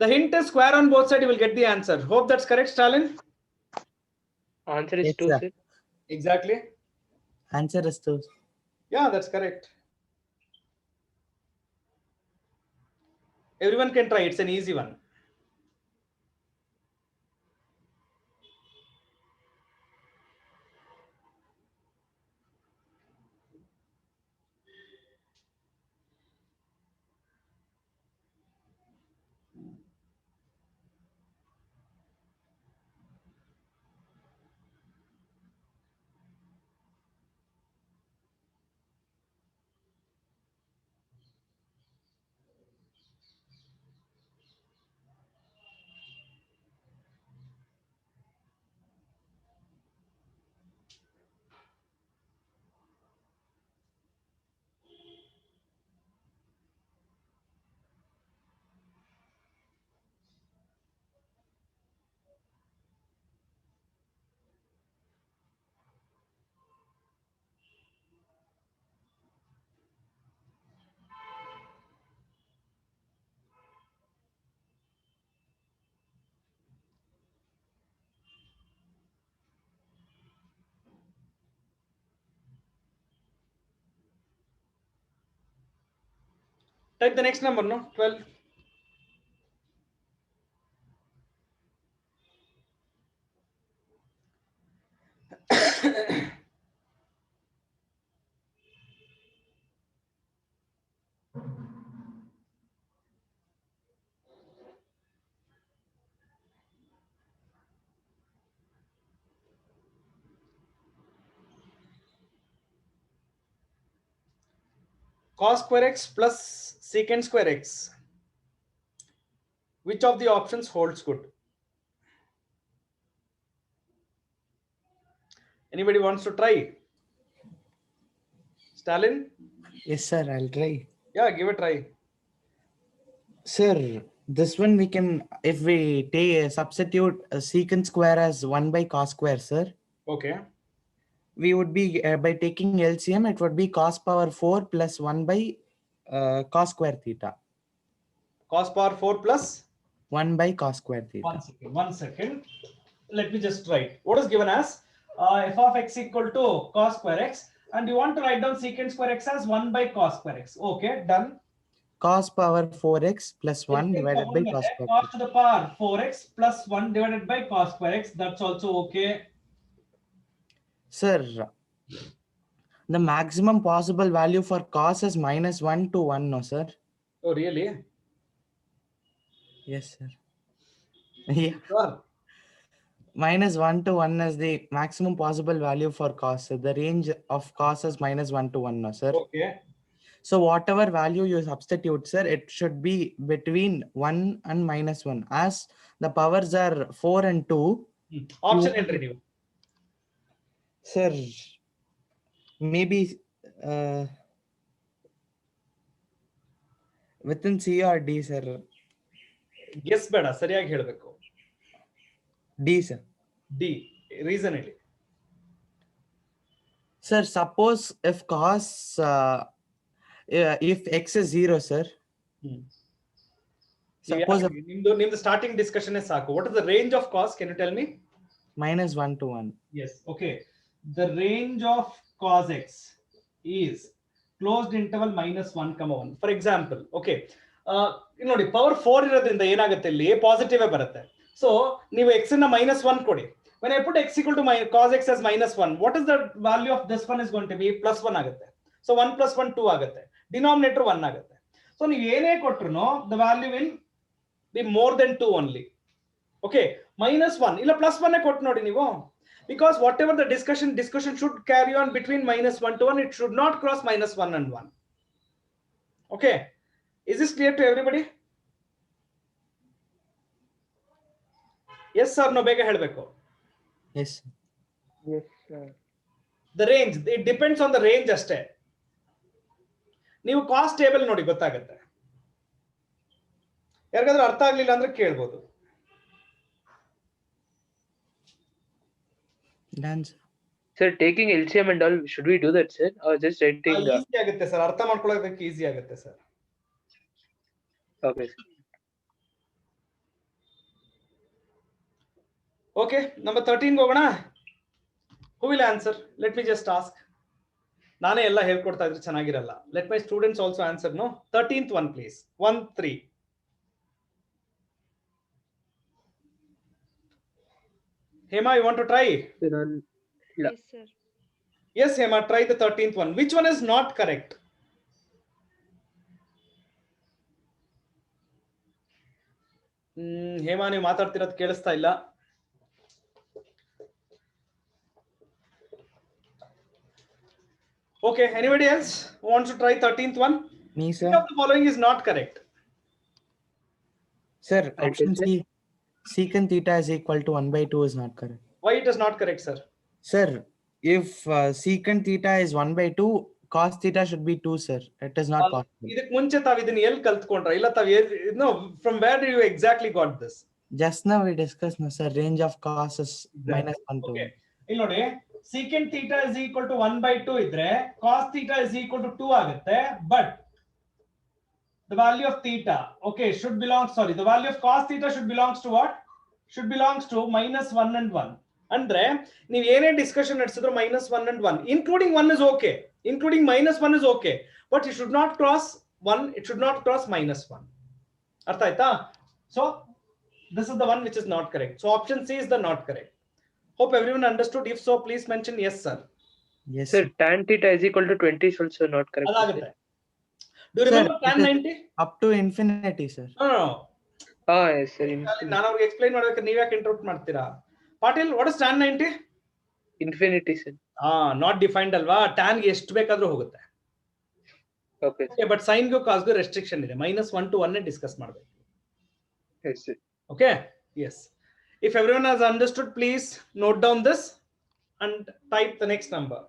The hint is square on both sides, you will get the answer. Hope that's correct, Stalin. Answer is Yes, 2, sir. sir. Exactly. Answer is 2. Yeah, that's correct. Everyone can try. It's an easy one. Type the next number, no? 12. Cos square x plus secant square x. Which of the options holds good? Anybody wants to try? Stalin? Yes, sir. I'll try. Yeah, give a try. Sir, this one we can, if we substitute secant square as 1 by cos square, sir. Okay. We would be, by taking LCM, it would be cos power 4 plus 1 by cos square theta. Cos power 4 plus? 1 by cos square theta. 1 second. 1 second. Let me just write. What is given as f of x equal to cos square x, and you want to write down secant square x as 1 by cos square x. Okay, done. Cos power 4x plus 1 divided by cos square Cos theta. to the power 4x plus 1 divided by cos square x. That's also okay. Sir, the maximum possible value for cos is minus 1 to 1, no, sir? Oh, really? Yes, sir. Yeah. Sure. Minus 1 to 1 is the maximum possible value for cos. So the range of cos is minus 1 to 1, no, sir? Okay. So whatever value you substitute, sir, it should be between 1 and minus 1. As the powers are 4 and 2. Option entry. Sir, maybe within C or D, sir? Guess ಬೇಡ ಸರಿಯಾಗಿ ಹೇಳಬೇಕು. D, sir. D. Reason it. Sir, suppose if cos, if x is 0, sir. Suppose ನಿಮ್ದು starting discussion is ಸಾಕು. What is the range of cos? Can you tell me? minus 1 to 1. Yes. Okay. The range of cos x is closed interval minus 1, 1. For example, okay. ನೋಡಿ power 4 ಇರೋದ್ರಿಂದ ಏನಾಗುತ್ತೆ ಇಲ್ಲಿ positive ಬರುತ್ತೆ. So ನೀವು x ನ -1 ಕೊಡಿ. When I put x equal to cos x as -1, what is the value of this one is going to be +1 ಆಗುತ್ತೆ. So 1 + 1 2 ಆಗುತ್ತೆ. Denominator 1 ಆಗುತ್ತೆ. So ನೀವು ಏನೇ ಕೊಟ್ರು the value will be more than 2 only. Okay, -1 ಇಲ್ಲ +1 ಕೊಟ್ಟು ನೋಡಿ ನೀವು. Because whatever the discussion should carry on between -1 to 1, it should not cross -1 and 1. Okay, is this clear to everybody? Yes sir, no ಬೇಗ ಹೇಳಬೇಕು. Yes. Yes, sir. The range, it depends on the range ಅಷ್ಟೇ. ನೀವು cost table ನೋಡಿ ಗೊತ್ತಾಗುತ್ತೆ. ಯಾರಿಗಾದ್ರೂ ಅರ್ಥ ಆಗ್ಲಿಲ್ಲ ಅಂದ್ರೆ ಕೇಳ್ಬೋದು. Done, sir. Sir, taking LCM and all, should we do that, sir? Or just writing? Easy ಆಗುತ್ತೆ ಸರ್, ಅರ್ಥ ಮಾಡ್ಕೊಳ್ಳೋದಕ್ಕೆ ಈಸಿ ಆಗುತ್ತೆ sir. Okay, sir. Okay, number 13 ಹೋಗೋಣ. Who will answer? Let me just ask. ನಾನೇ ಎಲ್ಲ ಹೇಳ್ಕೊಡ್ತಾ ಇದ್ರೆ ಚೆನ್ನಾಗಿರಲ್ಲ. Let my students also answer, no? 13th one, please. 1, 3. Hema, you want to try? Yes, sir. Yes, Hema, try the 13th one. Which one is not correct? Hema, ನೀವು ಮಾತಾಡ್ತಿರೋದು ಕೇಳಿಸ್ತಾ ಇಲ್ಲ. Okay, anybody else who wants to try 13th one? Me, sir. Which of the following is not correct? Sir, option C, secant theta is equal to 1 by 2 is not correct. Why it is not correct, sir? Sir, if secant theta is 1 by 2, cos theta should be 2, sir. It is not possible. ಇದಕ್ಕೆ ಮುಂಚೆ ತಾವು ಇದನ್ನ ಎಲ್ಲಿ ಕಲ್ತ್ಕೊಂಡ್ರ? ಇಲ್ಲ ತಾವು no, from where did you exactly got this? Just now we discussed, no, sir, range of cos is minus 1 to 1. Okay. ಇಲ್ಲಿ ನೋಡಿ, secant theta is equal to 1 by 2 ಇದ್ರೆ cos theta is equal to 2 ಆಗುತ್ತೆ. But the value of theta, okay, should belong, sorry, the value of cos theta should belongs to what? Should belongs to minus 1 and 1. ಅಂದ್ರೆ ನೀವು ಏನೇ discussion ನಡೆಸಿದ್ರು minus 1 and 1, including 1 is okay, including minus 1 is okay, but it should not cross 1, it should not cross minus 1. ಅರ್ಥ ಆಯ್ತಾ? So this is the one which is not correct. So option C is the not correct. Hope everyone understood. If so, please mention yes, sir. Yes, Sir, tan theta is equal to 20 is also not correct. ಅದಾಗುತ್ತೆ. Do you remember tan 90? Up to infinity, sir. No. Yes, sir. ನಾನು ಅವ್ರಿಗೆ explain ಮಾಡೋದಕ್ಕೆ ನೀವ್ ಯಾಕೆ interrupt ಮಾಡ್ತೀರಾ? Patil, what is tan 90? Infinity, sir. Not defined ಅಲ್ವಾ? tan ಗೆ ಎಷ್ಟು ಬೇಕಾದ್ರೂ ಹೋಗುತ್ತೆ. Okay. ಬಟ್ ಸೈನ್ ಗೂ ಕಾಸ್ ಗೂ ರೆಸ್ಟ್ರಿಕ್ಷನ್ ಇದೆ. -1 to 1 ಡಿಸ್ಕಸ್ ಮಾಡಬೇಕು. Yes, sir. Okay? Yes. If everyone has understood, please note down this and type the next number.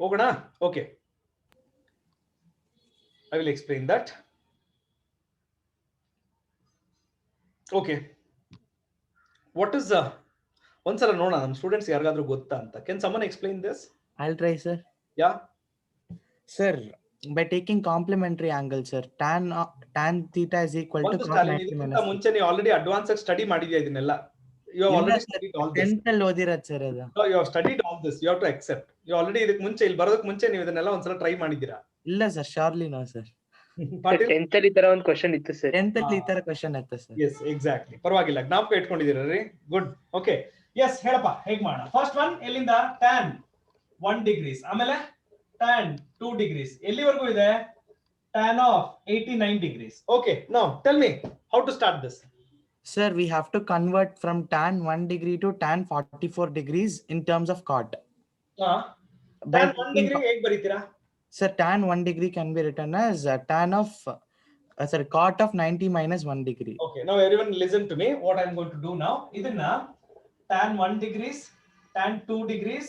ಹೋಗೋಣ. Okay, I will explain that. Okay, what is ಒಂದ್ಸಲ ನೋಡೋಣ ನಮ್ಮ students ಯಾರಿಗಾದ್ರೂ ಗೊತ್ತಾ ಅಂತ. Can someone explain this? I'll try, sir. Yeah. Sir, by taking complementary angle, sir, tan theta is equal to cos 90 minus. ಮುಂಚೆ ನೀವು already advance ಆಗಿ study ಮಾಡಿದ್ಯಾ ಇದನ್ನೆಲ್ಲ? You have already studied all this. 10th ಅಲ್ಲಿ ಓದಿರೋದು sir ಅದು. No, you have studied all this. You have to accept. You already ಇದಕ್ಕೆ ಮುಂಚೆ ಇಲ್ಲಿ ಬರೋದಕ್ಕೆ ಮುಂಚೆ ನೀವು ಇದನ್ನೆಲ್ಲ ಒಂದ್ಸಲ ಟ್ರೈ ಮಾಡಿದ್ದೀರಾ? ಇಲ್ಲ sir, surely no, sir. 10th ಅಲ್ಲಿ ತರ ಒಂದು ಕ್ವೆಶ್ಚನ್ ಇತ್ತು ಸರ್. 10th ಅಲ್ಲಿ ಈ ತರ ಕ್ವೆಶ್ಚನ್ ಇತ್ತು ಸರ್. Yes, exactly. ಪರವಾಗಿಲ್ಲ, ಜ್ಞಾಪಕ ಇಟ್ಕೊಂಡಿದ್ದೀರಾ ರೀ? ಗುಡ್. ಓಕೆ, ಎಸ್, ಹೇಳಪ್ಪ ಹೇಗ್ ಮಾಡೋಣ. ಫಸ್ಟ್ ಒನ್ ಎಲ್ಲಿಂದ? tan 1 degrees, ಆಮೇಲೆ tan 2 degrees, ಎಲ್ಲಿವರೆಗೂ ಇದೆ? tan of 89 degrees. Okay, now tell me how to start this. Sir, we have to convert from tan 1 degree to tan 44 degrees in terms of cot. tan 1 degree ಹೇಗೆ ಬರೀತೀರಾ? Sir, tan 1 degree can be written as tan of cot of 90 minus 1 degree. Okay, now everyone listen to me. What I'm going to do now, ಇದನ್ನ tan 1 degrees, tan 2 degrees,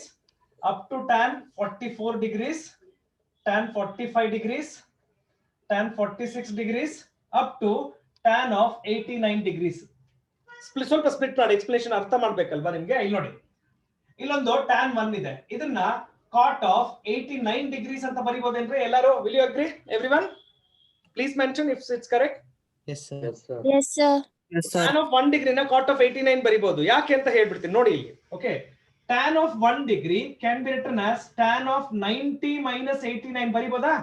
up to tan 44 degrees, tan 45 degrees, tan 46 degrees, up to tan of 89 degrees. ಸ್ವಲ್ಪ split ಮಾಡಿ explanation ಅರ್ಥ ಮಾಡ್ಬೇಕಲ್ವಾ ನಿಮ್ಗೆ? ಇಲ್ಲಿ ನೋಡಿ, ಇಲ್ಲೊಂದು tan 1 ಇದೆ, ಇದನ್ನ cot of 89 degrees ಅಂತ ಬರಿಬೋದೇನ್ರಿ ಎಲ್ಲರೂ? Will you agree, everyone? Please mention if it's correct. Yes, sir. Yes, sir. Yes, sir. Yes, sir. tan of 1 degree ನ cot of 89 ಬರಿಬಹುದು. ಯಾಕೆ ಅಂತ ಹೇಳ್ಬಿಡ್ತೀನಿ ನೋಡಿ ಇಲ್ಲಿ. Okay, tan of 1 degree can be written as tan of 90 minus 89 ಬರಿಬೋದಾ?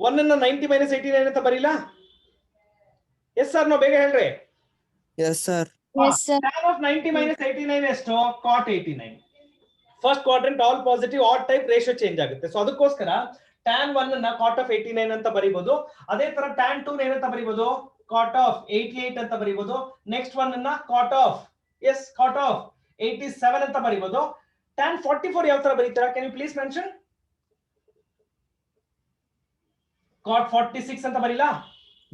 1 ಅನ್ನ 90 minus 89 ಅಂತ ಬರಿಲ್ಲ? Yes sir, no, ಬೇಗ ಹೇಳ್ರಿ. Yes, sir. Yes, sir. tan of 90 minus 89 ಎಷ್ಟು? cot 89. First quadrant all positive, odd type ratio change ಆಗುತ್ತೆ. So ಅದಕ್ಕೋಸ್ಕರ tan 1 ಅನ್ನ cot of 89 ಅಂತ ಬರೀಬಹುದು. ಅದೇ ತರ tan 2 ಏನಂತ ಬರೀಬಹುದು? Cot of 88 ಅಂತ ಬರೀಬಹುದು. ನೆಕ್ಸ್ಟ್ ಒನ್ ಅನ್ನ cot of 87 ಅಂತ ಬರೀಬಹುದು. tan 44 ಯಾವ ತರ ಬರೀತೀರಾ? Can you please mention? cot 46 ಅಂತ ಬರೀಲಾ?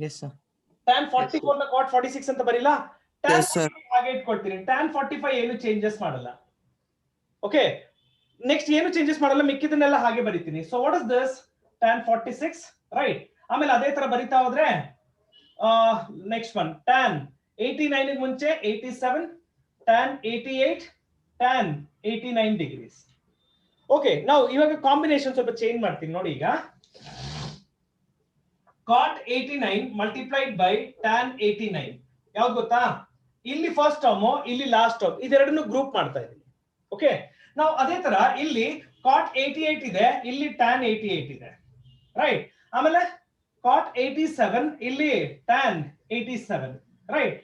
Yes, sir. tan 44 ನ cot 46 ಅಂತ ಬರೀಲಾ? tan Yes, sir. ಹಾಗೆ ಇಟ್ಕೊಳ್ತೀನಿ. tan 45 ಏನು ಚೇಂಜಸ್ ಮಾಡಲ್ಲ. ಓಕೆ, ನೆಕ್ಸ್ಟ್ ಏನು ಚೇಂಜಸ್ ಮಾಡಲ್ಲ, ಮಿಕ್ಕಿದನ್ನೆಲ್ಲ ಹಾಗೆ ಬರೀತೀನಿ. So what is this? tan 46, right. ಆಮೇಲೆ ಅದೇ ತರ ಬರೀತಾ ಹೋದ್ರೆ ನೆಕ್ಸ್ಟ್ ಒನ್ tan 89 ಗೆ ಮುಂಚೆ 87, tan 88, tan 89 ಡಿಗ್ರೀಸ್. ಓಕೆ, ನಾವು ಇವಾಗ ಕಾಂಬಿನೇಷನ್ ಸ್ವಲ್ಪ ಚೇಂಜ್ ಮಾಡ್ತೀನಿ ನೋಡಿ. ಈಗ cot 89 multiplied by tan 89 ಯಾವ್ದು ಗೊತ್ತಾ? ಇಲ್ಲಿ ಫಸ್ಟ್ ಟರ್ಮ್, ಇಲ್ಲಿ ಲಾಸ್ಟ್ ಟರ್ಮ್, ಇದೆರಡನ್ನು ಗ್ರೂಪ್ ಮಾಡ್ತಾ ಇದ್ದೀನಿ. ಓಕೆ, ನಾವು ಅದೇ ತರ ಇಲ್ಲಿ cot 88 ಇದೆ, ಇಲ್ಲಿ tan 88 ಇದೆ, ರೈಟ್. ಆಮೇಲೆ cot 87, ಇಲ್ಲಿ tan 87, ರೈಟ್.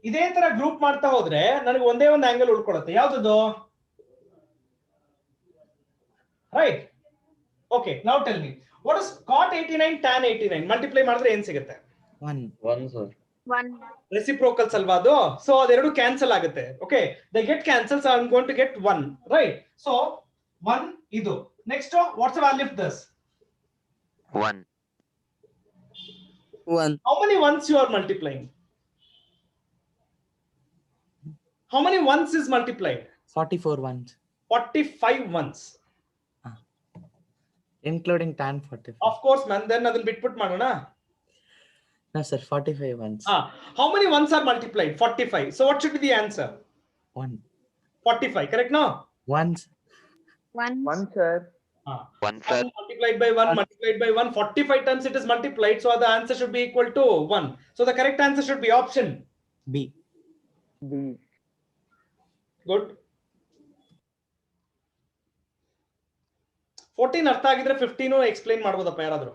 ಇದೇ ತರ ಗ್ರೂಪ್ ಮಾಡ್ತಾ ಹೋದ್ರೆ ನನಗೆ ಒಂದೇ ಒಂದು ಆಂಗಲ್ ಉಳ್ಕೊಳ್ಳುತ್ತೆ. ಯಾವ್ದು? Right. Okay, now tell me what is cot 89 tan 89 multiply ಮಾಡಿದ್ರೆ ಏನ್ ಸಿಗುತ್ತೆ? 1 ಸರ್. 1. ರೆಸಿಪ್ರೋಕಲ್ಸ್ ಅಲ್ವಾ ಅದು? ಸೊ ಅದೆರಡು ಕ್ಯಾನ್ಸಲ್ ಆಗುತ್ತೆ. Okay, they get cancel, so I am going to get 1, right. So 1 ಇದು. Next what's the value of this? 1. How many ones you are multiplying? How many ones is multiplied? 44 ones, 45 ones. including tan 45. Of course, man. Then ಅದನ್ನ ಬಿಟ್ಬಿಟ್ಟು ಮಾಡೋಣ. No, sir, 45 ones. How many ones are multiplied? 45. So what should be the answer? 1. 45. Correct, no? Ones. 1, sir. 1, sir. Multiplied by 1, multiplied by 1. 45 times it is multiplied. So the answer should be equal to 1. So the correct answer should be option B. Good. 14 ಅರ್ಥ ಆಗಿದ್ರೆ 15 explain ಮಾಡ್ಬೋದಪ್ಪ ಯಾರಾದ್ರೂ?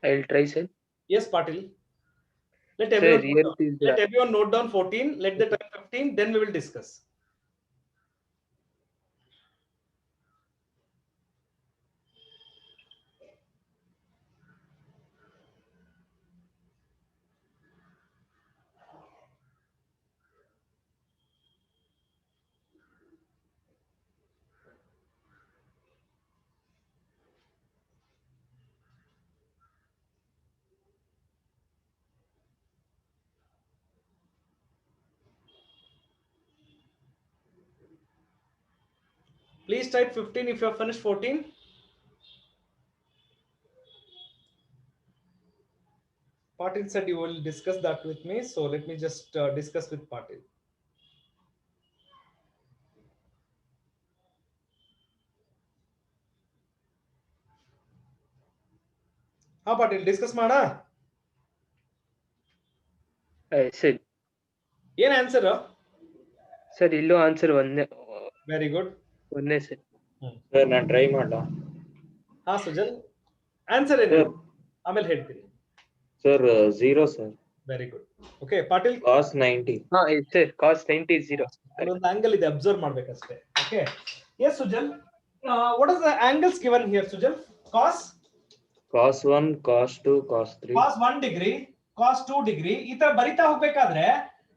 I'll try, sir. Yes, Patil. Let Sir, everyone note down 14. Let the time 15. Then we will discuss. Please type 15 if you have finished 14. Patil said you will discuss that with me. So let me just discuss with Patil. Patil, discuss ಮಾಡ. Sir. ಏನ್ answer? Sir, ಇಲ್ಲೂ answer ಒಂದೇ. Very good. ಒಂದೇ sir. Sir ನಾನು try ಮಾಡಲಾ? Sujal answer ಏನು? ಆಮೇಲೆ ಹೇಳ್ತೀನಿ. Sir 0 sir. Very good. Okay, Patil cos 90. Sir cos 90 0. ಒಂದು ಆಂಗಲ್ ಇದೆ, ಅಬ್ಸರ್ವ್ ಮಾಡ್ಬೇಕಷ್ಟೇ. Okay, yes Sujal, what is the angles given here Sujal? cos 1, cos 2, cos 3. cos 1 degree, cos 2 degree, ಈ ತರ ಬರಿತಾ ಹೋಗ್ಬೇಕಾದ್ರೆ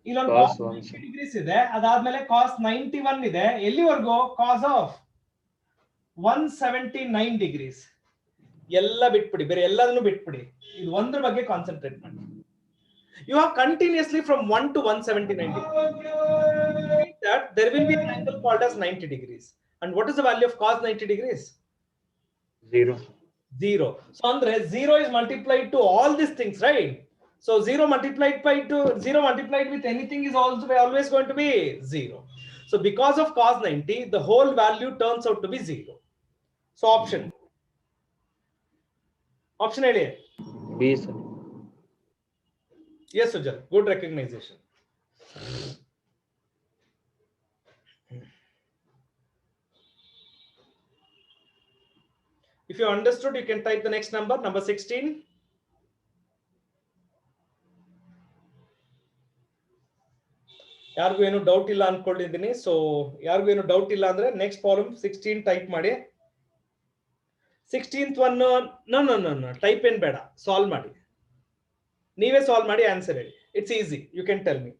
ಇಲ್ಲೊಂದು cos 90 ಡಿಗ್ರೀಸ್ ಇದೆ, ಅದಾದ್ಮೇಲೆ cos 91 ಇದೆ, ಎಲ್ಲಿವರೆಗೂ? cos of 179 degrees. ಎಲ್ಲ ಬಿಟ್ಬಿಡಿ, ಬೇರೆ ಎಲ್ಲದನ್ನು ಬಿಟ್ಬಿಡಿ, ಇದು ಒಂದ್ರ ಬಗ್ಗೆ ಕಾನ್ಸಂಟ್ರೇಟ್ ಮಾಡಿ. You have continuously from 1 to 179 degrees. That there will be an angle called as 90 degrees. And what is the value of cos 90 degrees? 0. 0. So andre 0 is multiplied to all these things, right? So 0 multiplied with anything is also always going to be 0. So because of cos 90, the whole value turns out to be 0. So option A. B sir. Yes, Sujal. Good recognition. If you understood, you can type the next number, number 16. ಯಾರಿಗೂ ಏನು doubt ಇಲ್ಲ ಅನ್ಕೊಂಡಿದ್ದೀನಿ. So ಯಾರಿಗೂ ಏನು doubt ಇಲ್ಲ ಅಂದ್ರೆ next problem 16 type ಮಾಡಿ. 16th one no type ಏನ್ ಬೇಡ, ಸಾಲ್ವ್ ಮಾಡಿ. ನೀವೇ ಸಾಲ್ವ್ ಮಾಡಿ ಆನ್ಸರ್ ಹೇಳಿ. It's easy, you can tell me.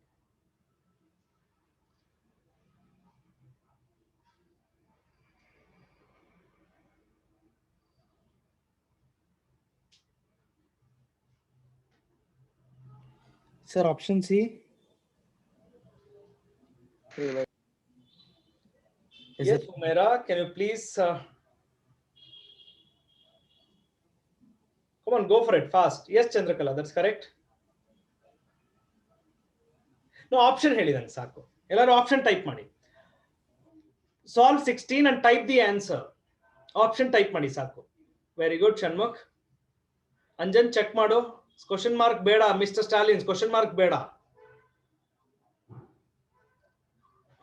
Sir, option C. Is Yes, it? Umaira, can you please come on, go for it fast. Yes, Chandrakala, that's correct. No, option ಹೇಳಿ ನಂಗೆ ಸಾಕು. ಎಲ್ಲರೂ option type ಮಾಡಿ. Solve 16 and type the answer. Option type ಮಾಡಿ ಸಾಕು. Very good Shanmukh. Anjan check ಮಾಡು. Question mark ಬೇಡ mister Stalins, question mark ಬೇಡ.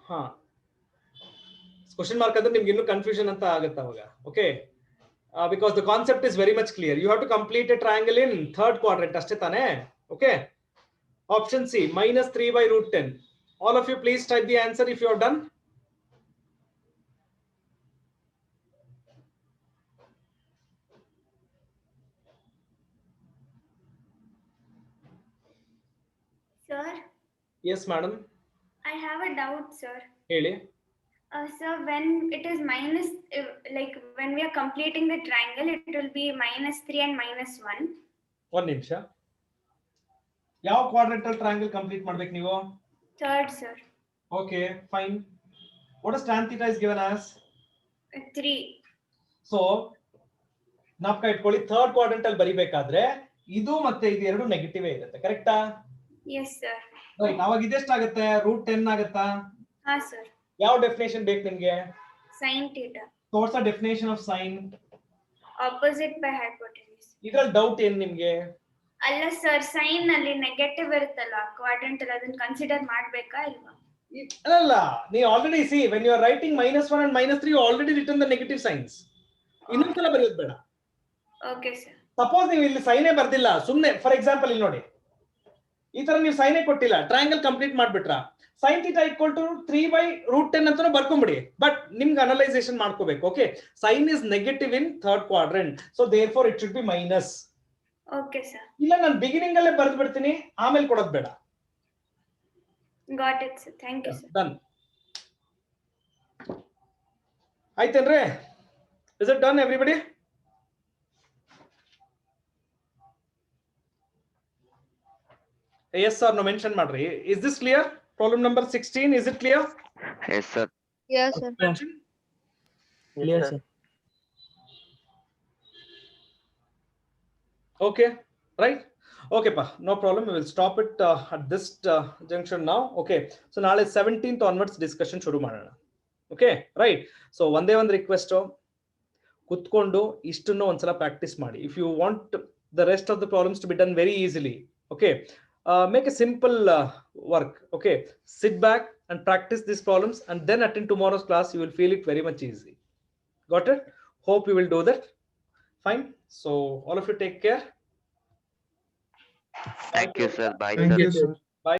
ಹಾ, ಕ್ವಶನ್ ಮಾರ್ಕ್ ಅಂದ್ರೆ ನಿಮ್ಗೆ ಇನ್ನೂ ಕನ್ಫ್ಯೂಷನ್ ಅಂತ ಆಗುತ್ತೆ ಅವಾಗ. Okay, because the concept is very much clear. You have to complete a triangle in third quadrant ಅಷ್ಟೇ ತಾನೇ. Okay, option C -3/√10. All of you please type the answer if you have done. Sir, Yes, madam. I have a doubt, sir. ಹೇಳಿ. Sir, when it is minus, like when we are completing the triangle, it will be -3 and -1. ಒಂದ್ ನಿಮಿಷ. ಯಾವ ಕ್ವಾಡ್ರೆಂಟಲ್ triangle complete ಮಾಡ್ಬೇಕು ನೀವು? Third, sir. Okay, fine. What is tan theta is given as? 3. So ನಾಪ್ಕ ಇಟ್ಕೊಳ್ಳಿ, third ಕ್ವಾಡ್ರೆಂಟಲ್ ಬರಿಬೇಕಾದ್ರೆ ಇದು ಮತ್ತೆ ಇದು ಎರಡು ನೆಗೆಟಿವ್ ಇರುತ್ತೆ, ಕರೆಕ್ಟಾ? Yes, sir. ರೈಟ್. ಅವಾಗ ಇದೆಷ್ಟಾಗುತ್ತೆ? √10 ಆಗುತ್ತಾ? Ha, sir. ಯಾವ ಡೆಫಿನೇಷನ್ ಬೇಕು ನಿಮ್ಗೆ? Sin theta. So what's the definition of sine? Opposite by hypotenuse. ಇದ್ರಲ್ಲಿ ಡೌಟ್ ಏನ್ ನಿಮ್ಗೆ? ಅಲ್ಲ ಸರ್, ಸೈನ್ ಅಲ್ಲಿ ನೆಗೆಟಿವ್ ಇರುತ್ತಲ್ಲ ಕ್ವಾಡ್ರೆಂಟ್ ಅಲ್ಲಿ, ಅದನ್ನ ಕನ್ಸಿಡರ್ ಮಾಡ್ಬೇಕಾ ಇಲ್ವಾ? ಅಲ್ಲ, ನೀವು already see when you are writing -1 and -3 you already written the negative signs. ಇನ್ನೊಂದ್ಸಲ ಬರೆಯೋದು ಬೇಡ. Okay sir. ಸಪೋಸ್ ನೀವು ಇಲ್ಲಿ ಸೈನೇ ಬರ್ದಿಲ್ಲ, ಸುಮ್ನೆ ಫಾರ್ ಎಕ್ಸಾಂಪಲ್ ಇಲ್ಲಿ ನೋಡಿ, ಈ ತರ ನೀವು ಸೈನೇ ಕೊಟ್ಟಿಲ್ಲ, ಟ್ರಯಾಂಗಲ್ ಕಂಪ್ಲೀಟ್ ಮಾಡ್ಬಿಟ್ರ, sin theta equal to 3/√10 ಅಂತಾನು ಬರ್ಕೊಂಬಿಡಿ. ಬಟ್ ನಿಮ್ಗೆ ಅನಲೈಸೇಷನ್ ಮಾಡ್ಕೋಬೇಕು. Okay, sine is negative in third quadrant, so therefore it should be minus. Okay sir. ಇಲ್ಲ, ನಾನು ಬಿಗಿನಿಂಗ್ ಅಲ್ಲೇ ಬರ್ದು ಬಿಡ್ತೀನಿ, ಆಮೇಲೆ ಕೊಡೋದು ಬೇಡ. Got it sir, thank you sir. Done ಆಯ್ತೇನ್ರಿ? Is it done everybody? yes or no mention ಮಾಡ್ರಿ. is this clear? Problem number 16, is it clear? Yes, sir. Yes, sir. Mention? Clear, sir. Okay, right? Okay pa, no problem, we will stop it at this junction now. Okay, so ನಾಳೆ 17th onwards discussion ಶುರು ಮಾಡೋಣ. Okay, right? So ಒಂದೇ ಒಂದು request, ಕುತ್ಕೊಂಡು ಇಷ್ಟನ್ನು ಒಂದ್ಸಲ practice ಮಾಡಿ. if you want the rest of the problems to be done very easily, okay, make a simple work. Okay, sit back and practice these problems, and then attend tomorrow's class. You will feel it very much easy. Got it? Hope you will do that. Fine. So all of you take care. Thank you, sir. Bye, Thank sir. you, sir.